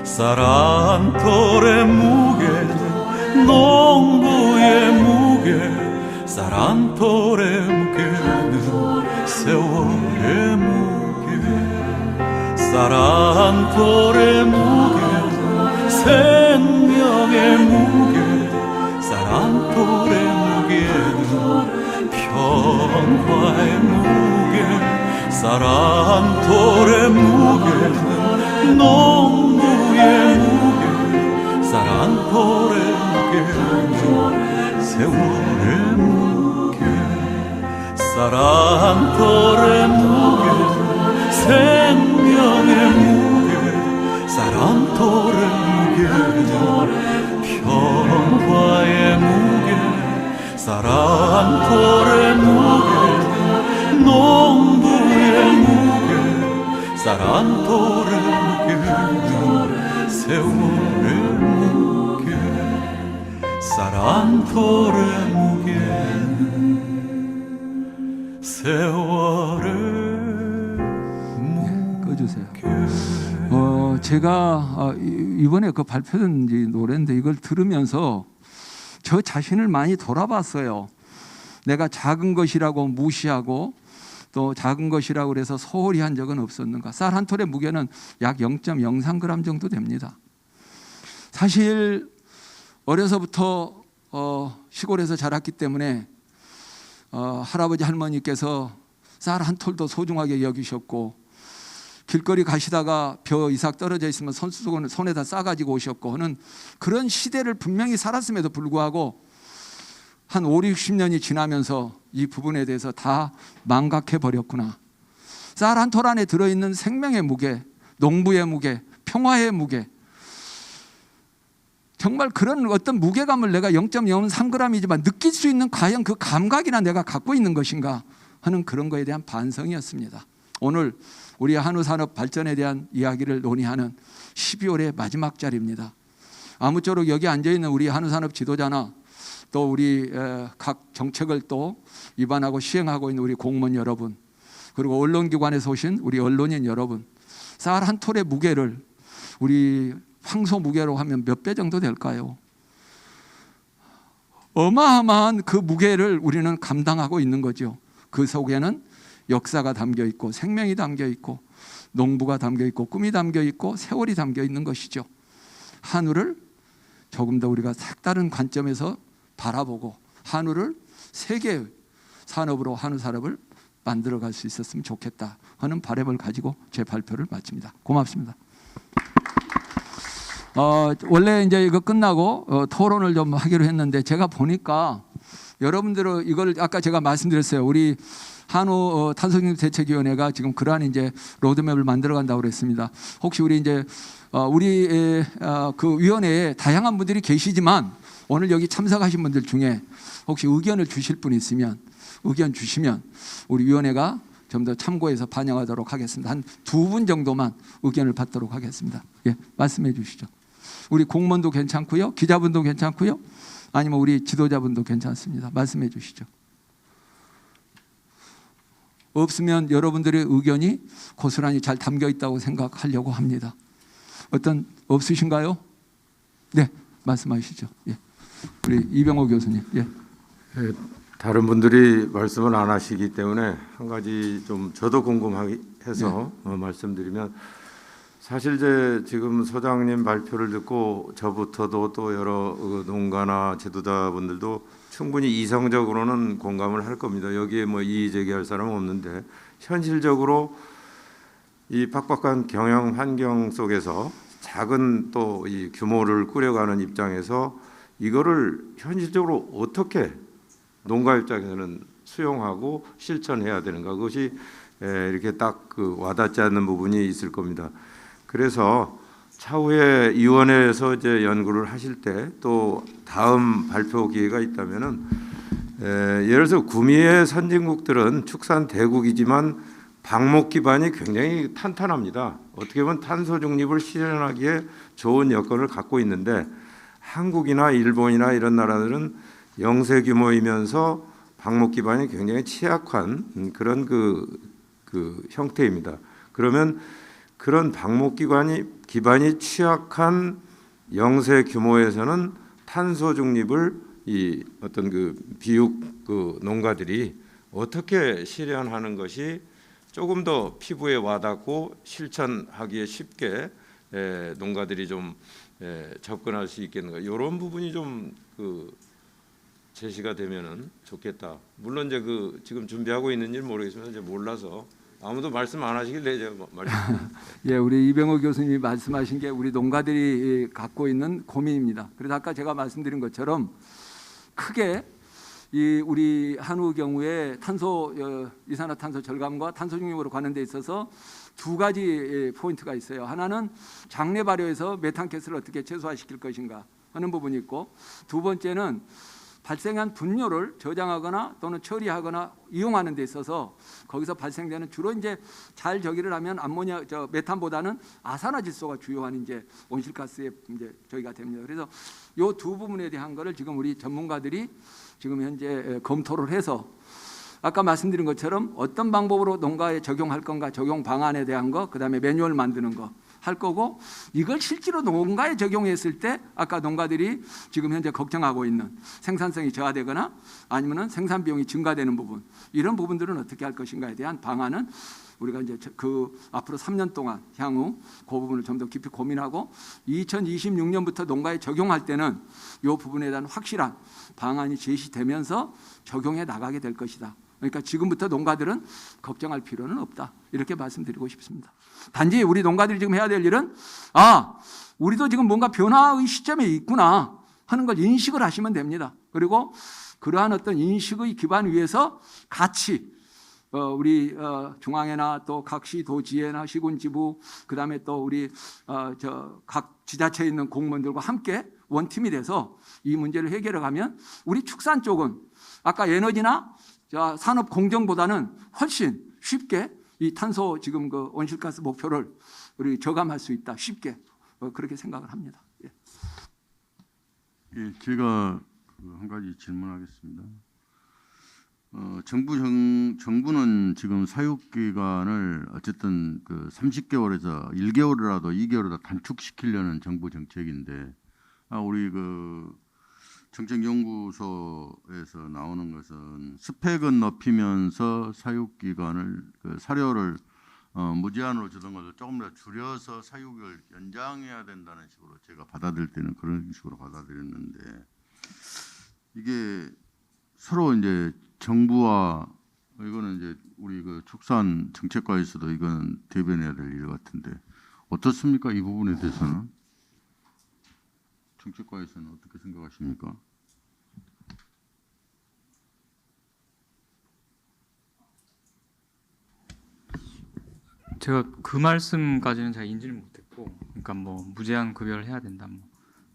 쌀한 톨의 무게는 농부의 무게, 쌀한 톨의 무게는 세월의 무게, 쌀한 톨의 무게는 생명의 무게, 쌀한 톨의 무게는 평화의 무게, 쌀한 톨의 무게는 농부의 무게, 쌀한 톨의 무게는 세월의 무게, 쌀한 톨의 무게는 생명의 무게, 쌀한 톨의 무게는 평화의 무게, 쌀한 톨의 무게는 농부의 무게, 쌀한 톨의 무게는 세월의 무게, 쌀한 톨의 무게는 세월의 꺼주세요. 제가 이번에 그 발표된 노래인데 이걸 들으면서 저 자신을 많이 돌아봤어요. 내가 작은 것이라고 무시하고 또 작은 것이라고 그래서 소홀히 한 적은 없었는가. 쌀 한 톨의 무게는 약 0.03g 정도 됩니다. 사실 어려서부터 시골에서 자랐기 때문에 할아버지 할머니께서 쌀 한 톨도 소중하게 여기셨고, 길거리 가시다가 벼 이삭 떨어져 있으면 손에다 싸가지고 오셨고 하는 그런 시대를 분명히 살았음에도 불구하고 한 5, 60년이 지나면서 이 부분에 대해서 다 망각해 버렸구나. 쌀 한 톨 안에 들어있는 생명의 무게, 농부의 무게, 평화의 무게, 정말 그런 어떤 무게감을 내가 0.03g이지만 느낄 수 있는 과연 그 감각이나 내가 갖고 있는 것인가 하는 그런 거에 대한 반성이었습니다. 오늘 우리 한우 산업 발전에 대한 이야기를 논의하는 12월의 마지막 자리입니다. 아무쪼록 여기 앉아있는 우리 한우 산업 지도자나 또 우리 각 정책을 또 입안하고 시행하고 있는 우리 공무원 여러분, 그리고 언론기관에서 오신 우리 언론인 여러분, 쌀 한 톨의 무게를 우리 황소 무게로 하면 몇 배 정도 될까요? 어마어마한 그 무게를 우리는 감당하고 있는 거죠. 그 속에는 역사가 담겨 있고 생명이 담겨 있고 농부가 담겨 있고 꿈이 담겨 있고 세월이 담겨 있는 것이죠. 한우를 조금 더 우리가 색다른 관점에서 바라보고 한우를 세계의 산업으로 한우 산업을 만들어갈 수 있었으면 좋겠다 하는 바람을 가지고 제 발표를 마칩니다. 고맙습니다. 원래 이제 이거 끝나고 토론을 좀 하기로 했는데 제가 보니까 여러분들은 이걸 아까 제가 말씀드렸어요. 우리 한우 탄소중립 대책위원회가 지금 그러한 이제 로드맵을 만들어간다고 그랬습니다. 혹시 우리 이제 우리 그 위원회에 다양한 분들이 계시지만 오늘 여기 참석하신 분들 중에 혹시 의견을 주실 분 있으면 의견 주시면 우리 위원회가 좀 더 참고해서 반영하도록 하겠습니다. 한 2분 정도만 의견을 받도록 하겠습니다. 예, 말씀해 주시죠. 우리 공무원도 괜찮고요. 기자분도 괜찮고요. 아니면 우리 지도자분도 괜찮습니다. 말씀해 주시죠. 없으면 여러분들의 의견이 고스란히 잘 담겨 있다고 생각하려고 합니다. 어떤 없으신가요? 네, 말씀하시죠. 예. 우리 이병호 교수님. 예. 예, 다른 분들이 말씀을 안 하시기 때문에 한 가지 좀 저도 궁금해서 말씀드리면, 사실 지금 소장님 발표를 듣고 저부터도 또 여러 농가나 지도자분들도 충분히 이성적으로는 공감을 할 겁니다. 여기에 뭐 이의 제기할 사람은 없는데, 현실적으로 이 팍팍한 경영 환경 속에서 작은 또 이 규모를 꾸려가는 입장에서 이거를 현실적으로 어떻게 농가 입장에서는 수용하고 실천해야 되는가, 그것이 이렇게 딱 와닿지 않는 부분이 있을 겁니다. 그래서 차후에 위원회에서 이제 연구를 하실 때 또 다음 발표 기회가 있다면은 예를 들어서 구미의 선진국들은 축산 대국이지만 방목 기반이 굉장히 탄탄합니다. 어떻게 보면 탄소 중립을 실현하기에 좋은 여건을 갖고 있는데, 한국이나 일본이나 이런 나라들은 영세 규모이면서 방목 기반이 굉장히 취약한 그런 그 형태입니다. 그러면 그런 방목 기반이 취약한 영세 규모에서는 탄소 중립을 이 어떤 그 비육 농가들이 어떻게 실현하는 것이 조금 더 피부에 와닿고 실천하기에 쉽게 농가들이 좀 접근할 수 있겠는가, 이런 부분이 좀 제시가 되면은 좋겠다. 물론 이제 지금 준비하고 있는지 모르겠지만 이제 몰라서 아무도 말씀 안 하시길래 제가 말씀. 예, 우리 이병호 교수님이 말씀하신 게 우리 농가들이 갖고 있는 고민입니다. 그래서 아까 제가 말씀드린 것처럼 크게 이 우리 한우 경우에 이산화탄소 절감과 탄소 중립으로 가는 데 있어서 2가지 포인트가 있어요. 하나는 장래 발효에서 메탄가스를 어떻게 최소화시킬 것인가 하는 부분이 있고, 두 번째는 발생한 분뇨를 저장하거나 또는 처리하거나 이용하는 데 있어서 거기서 발생되는 주로 이제 잘 저기를 하면 메탄보다는 아산화질소가 주요한 이제 온실가스의 이제 저기가 됩니다. 그래서 이 2 부분에 대한 거를 지금 우리 전문가들이 지금 현재 검토를 해서 아까 말씀드린 것처럼 어떤 방법으로 농가에 적용할 건가, 적용 방안에 대한 거, 그다음에 매뉴얼 만드는 거 할 거고, 이걸 실제로 농가에 적용했을 때 아까 농가들이 지금 현재 걱정하고 있는 생산성이 저하되거나 아니면은 생산 비용이 증가되는 부분, 이런 부분들은 어떻게 할 것인가에 대한 방안은 우리가 이제 앞으로 3년 동안 향후 그 부분을 좀 더 깊이 고민하고 2026년부터 농가에 적용할 때는 이 부분에 대한 확실한 방안이 제시되면서 적용해 나가게 될 것이다. 그러니까 지금부터 농가들은 걱정할 필요는 없다, 이렇게 말씀드리고 싶습니다. 단지 우리 농가들이 지금 해야 될 일은 우리도 지금 뭔가 변화의 시점에 있구나 하는 걸 인식을 하시면 됩니다. 그리고 그러한 어떤 인식의 기반 위에서 같이 우리 중앙회나 또 각 시 도지회나 시군 지부, 그다음에 또 우리 각 지자체에 있는 공무원들과 함께 원팀이 돼서 이 문제를 해결해 가면 우리 축산 쪽은 아까 에너지나 산업 공정보다는 훨씬 쉽게 이 탄소 지금 온실가스 목표를 우리 저감할 수 있다, 쉽게 그렇게 생각을 합니다. 예. 예, 제가 한 가지 질문하겠습니다. 정부는 지금 사육 기간을 어쨌든 30개월에서 1개월이라도 2개월이라도 단축시키려는 정부 정책인데, 우리 정책연구소에서 나오는 것은 스펙은 높이면서 사육 기간을 사료를 무제한으로 주던 것을 조금 더 줄여서 사육을 연장해야 된다는 식으로 제가 받아들일 때는 그런 식으로 받아들였는데, 이게 서로 이제 정부와 이거는 이제 우리 축산 정책과에서도 이거는 대변해야 될 일 같은데 어떻습니까? 이 부분에 대해서는 정책과에서는 어떻게 생각하십니까? 제가 그 말씀까지는 잘 인지를 못했고, 그러니까 뭐 무제한 급여를 해야 된다, 뭐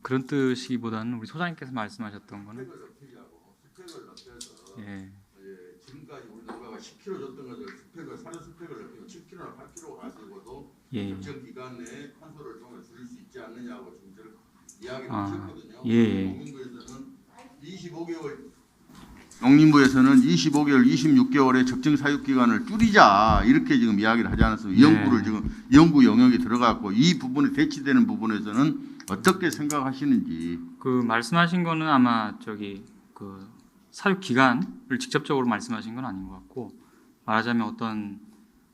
그런 뜻이기보다는 우리 소장님께서 말씀하셨던 거는 예. 지금까지 우리 농가가 10kg 줬던 것을 스펙을 사료 스펙을 높이고 7kg나 8kg 가지고도 예. 일정 기간 내에 탄소를 좀 줄일 수 있지 않느냐고 지금 저를 이야기를 아, 하셨거든요. 예. 농림부에서는 25개월, 26개월의 적정 사육 기간을 줄이자 이렇게 지금 이야기를 하지 않았습니까? 네. 연구를 지금 연구 영역이 들어갔고 이 부분에 대치되는 부분에서는 어떻게 생각하시는지. 그 말씀하신 거는 아마 저기 그 사육 기간을 직접적으로 말씀하신 건 아닌 것 같고, 말하자면 어떤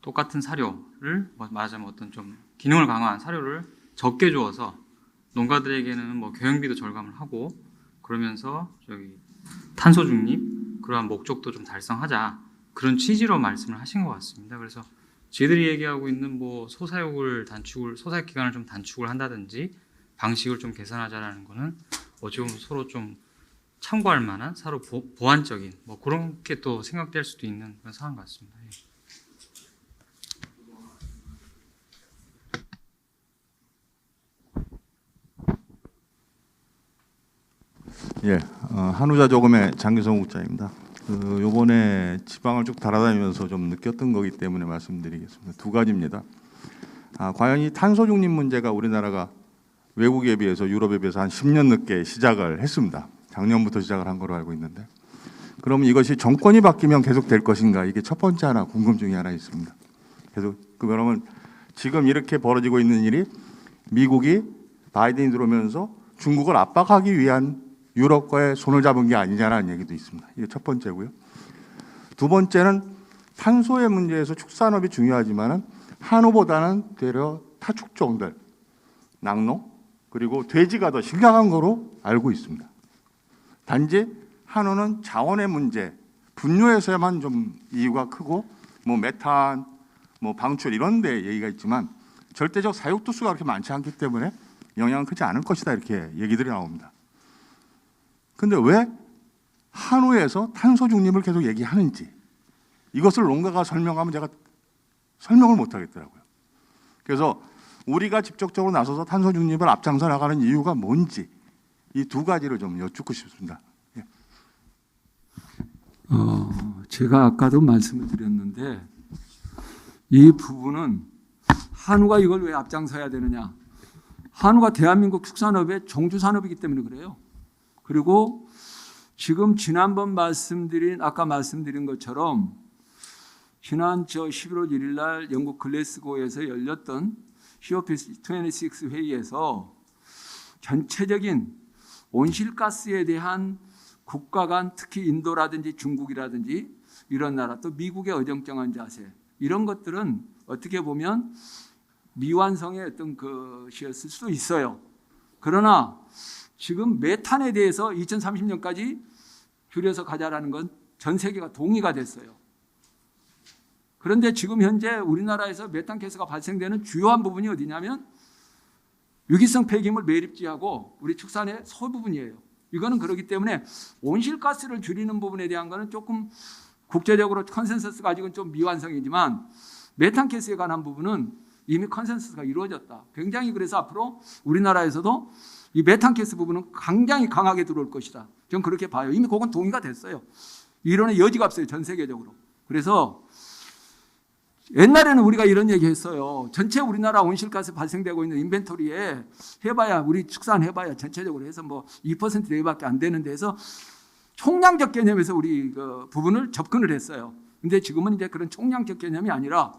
똑같은 사료를 말하자면 어떤 좀 기능을 강화한 사료를 적게 주어서 농가들에게는 뭐 경영비도 절감을 하고 그러면서 저기 탄소 중립 그러한 목적도 좀 달성하자, 그런 취지로 말씀을 하신 것 같습니다. 그래서 저희들이 얘기하고 있는 뭐 소사육 기간을 좀 단축을 한다든지 방식을 좀 개선하자라는 거는 어찌 보면 서로 좀 참고할 만한 서로 보완적인 뭐 그렇게 또 생각될 수도 있는 그런 상황 같습니다. 예. 예, 한우자 조금의 장기성 국장입니다. 요번에 지방을 쭉 달아다니면서 좀 느꼈던 거기 때문에 말씀드리겠습니다. 두 가지입니다. 과연 이 탄소 중립 문제가 우리나라가 외국에 비해서 유럽에 비해서 한 10년 늦게 시작을 했습니다. 작년부터 시작을 한 거로 알고 있는데, 그럼 이것이 정권이 바뀌면 계속 될 것인가? 이게 첫 번째 하나 궁금증이 하나 있습니다. 계속 그러면 지금 이렇게 벌어지고 있는 일이 미국이 바이든이 들어오면서 중국을 압박하기 위한 유럽과의 손을 잡은 게 아니냐라는 얘기도 있습니다. 이게 첫 번째고요. 두 번째는 탄소의 문제에서 축산업이 중요하지만은 한우보다는 되려 타축종들, 낙농 그리고 돼지가 더 심각한 거로 알고 있습니다. 단지 한우는 자원의 문제, 분뇨에서야만 좀 이유가 크고 뭐 메탄, 뭐 방출 이런 데 얘기가 있지만 절대적 사육 두수가 그렇게 많지 않기 때문에 영향은 크지 않을 것이다 이렇게 얘기들이 나옵니다. 근데 왜 한우에서 탄소 중립을 계속 얘기하는지 이것을 농가가 설명하면 제가 설명을 못 하겠더라고요. 그래서 우리가 직접적으로 나서서 탄소 중립을 앞장서 나가는 이유가 뭔지 이 두 가지를 좀 여쭙고 싶습니다. 예. 제가 아까도 말씀을 드렸는데 이 부분은 한우가 이걸 왜 앞장서야 되느냐? 한우가 대한민국 축산업의 종주 산업이기 때문에 그래요. 그리고 지금 지난번 아까 말씀드린 것처럼 지난 11월 1일 날 영국 글래스고에서 열렸던 COP26 회의에서 전체적인 온실가스에 대한 국가 간 특히 인도라든지 중국이라든지 이런 나라 또 미국의 어정쩡한 자세 이런 것들은 어떻게 보면 미완성의 어떤 것이었을 수도 있어요. 그러나 지금 메탄에 대해서 2030년까지 줄여서 가자라는 건 전 세계가 동의가 됐어요. 그런데 지금 현재 우리나라에서 메탄 가스가 발생되는 주요한 부분이 어디냐면 유기성 폐기물 매립지하고 우리 축산의 소부분이에요. 이거는 그렇기 때문에 온실가스를 줄이는 부분에 대한 거는 조금 국제적으로 컨센서스가 아직은 좀 미완성이지만 메탄 가스에 관한 부분은 이미 컨센서스가 이루어졌다. 굉장히 그래서 앞으로 우리나라에서도 이 메탄 가스 부분은 굉장히 강하게 들어올 것이다. 저는 그렇게 봐요. 이미 그건 동의가 됐어요. 이론의 여지가 없어요. 전 세계적으로. 그래서 옛날에는 우리가 이런 얘기 했어요. 전체 우리나라 온실가스 발생되고 있는 인벤토리에 해봐야 우리 축산해봐야 전체적으로 해서 뭐 2% 내외밖에 안 되는 데서 총량적 개념에서 우리 그 부분을 접근을 했어요. 근데 지금은 이제 그런 총량적 개념이 아니라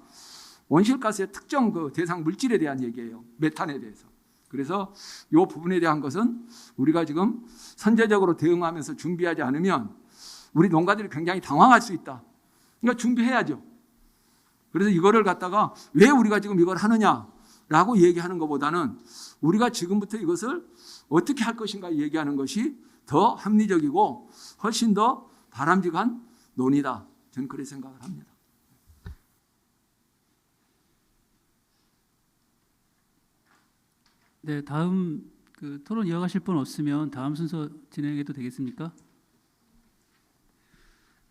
온실가스의 특정 그 대상 물질에 대한 얘기예요. 메탄에 대해서. 그래서 이 부분에 대한 것은 우리가 지금 선제적으로 대응하면서 준비하지 않으면 우리 농가들이 굉장히 당황할 수 있다. 그러니까 준비해야죠. 그래서 이거를 갖다가 왜 우리가 지금 이걸 하느냐라고 얘기하는 것보다는 우리가 지금부터 이것을 어떻게 할 것인가 얘기하는 것이 더 합리적이고 훨씬 더 바람직한 논의다. 저는 그렇게 생각을 합니다. 네, 다음 토론 이어가실 분 없으면 다음 순서 진행해도 되겠습니까?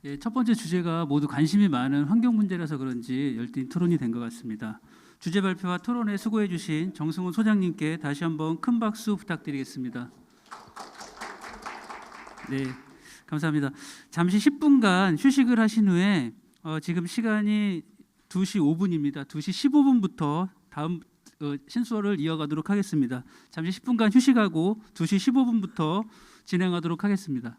예, 첫 번째 주제가 모두 관심이 많은 환경 문제라서 그런지 열띤 토론이 된 것 같습니다. 주제 발표와 토론에 수고해 주신 정승훈 소장님께 다시 한번 큰 박수 부탁드리겠습니다. 네, 감사합니다. 잠시 10분간 휴식을 하신 후에 지금 시간이 2시 5분입니다. 2시 15분부터 다음 신수어를 이어가도록 하겠습니다. 잠시 10분간 휴식하고 2시 15분부터 진행하도록 하겠습니다.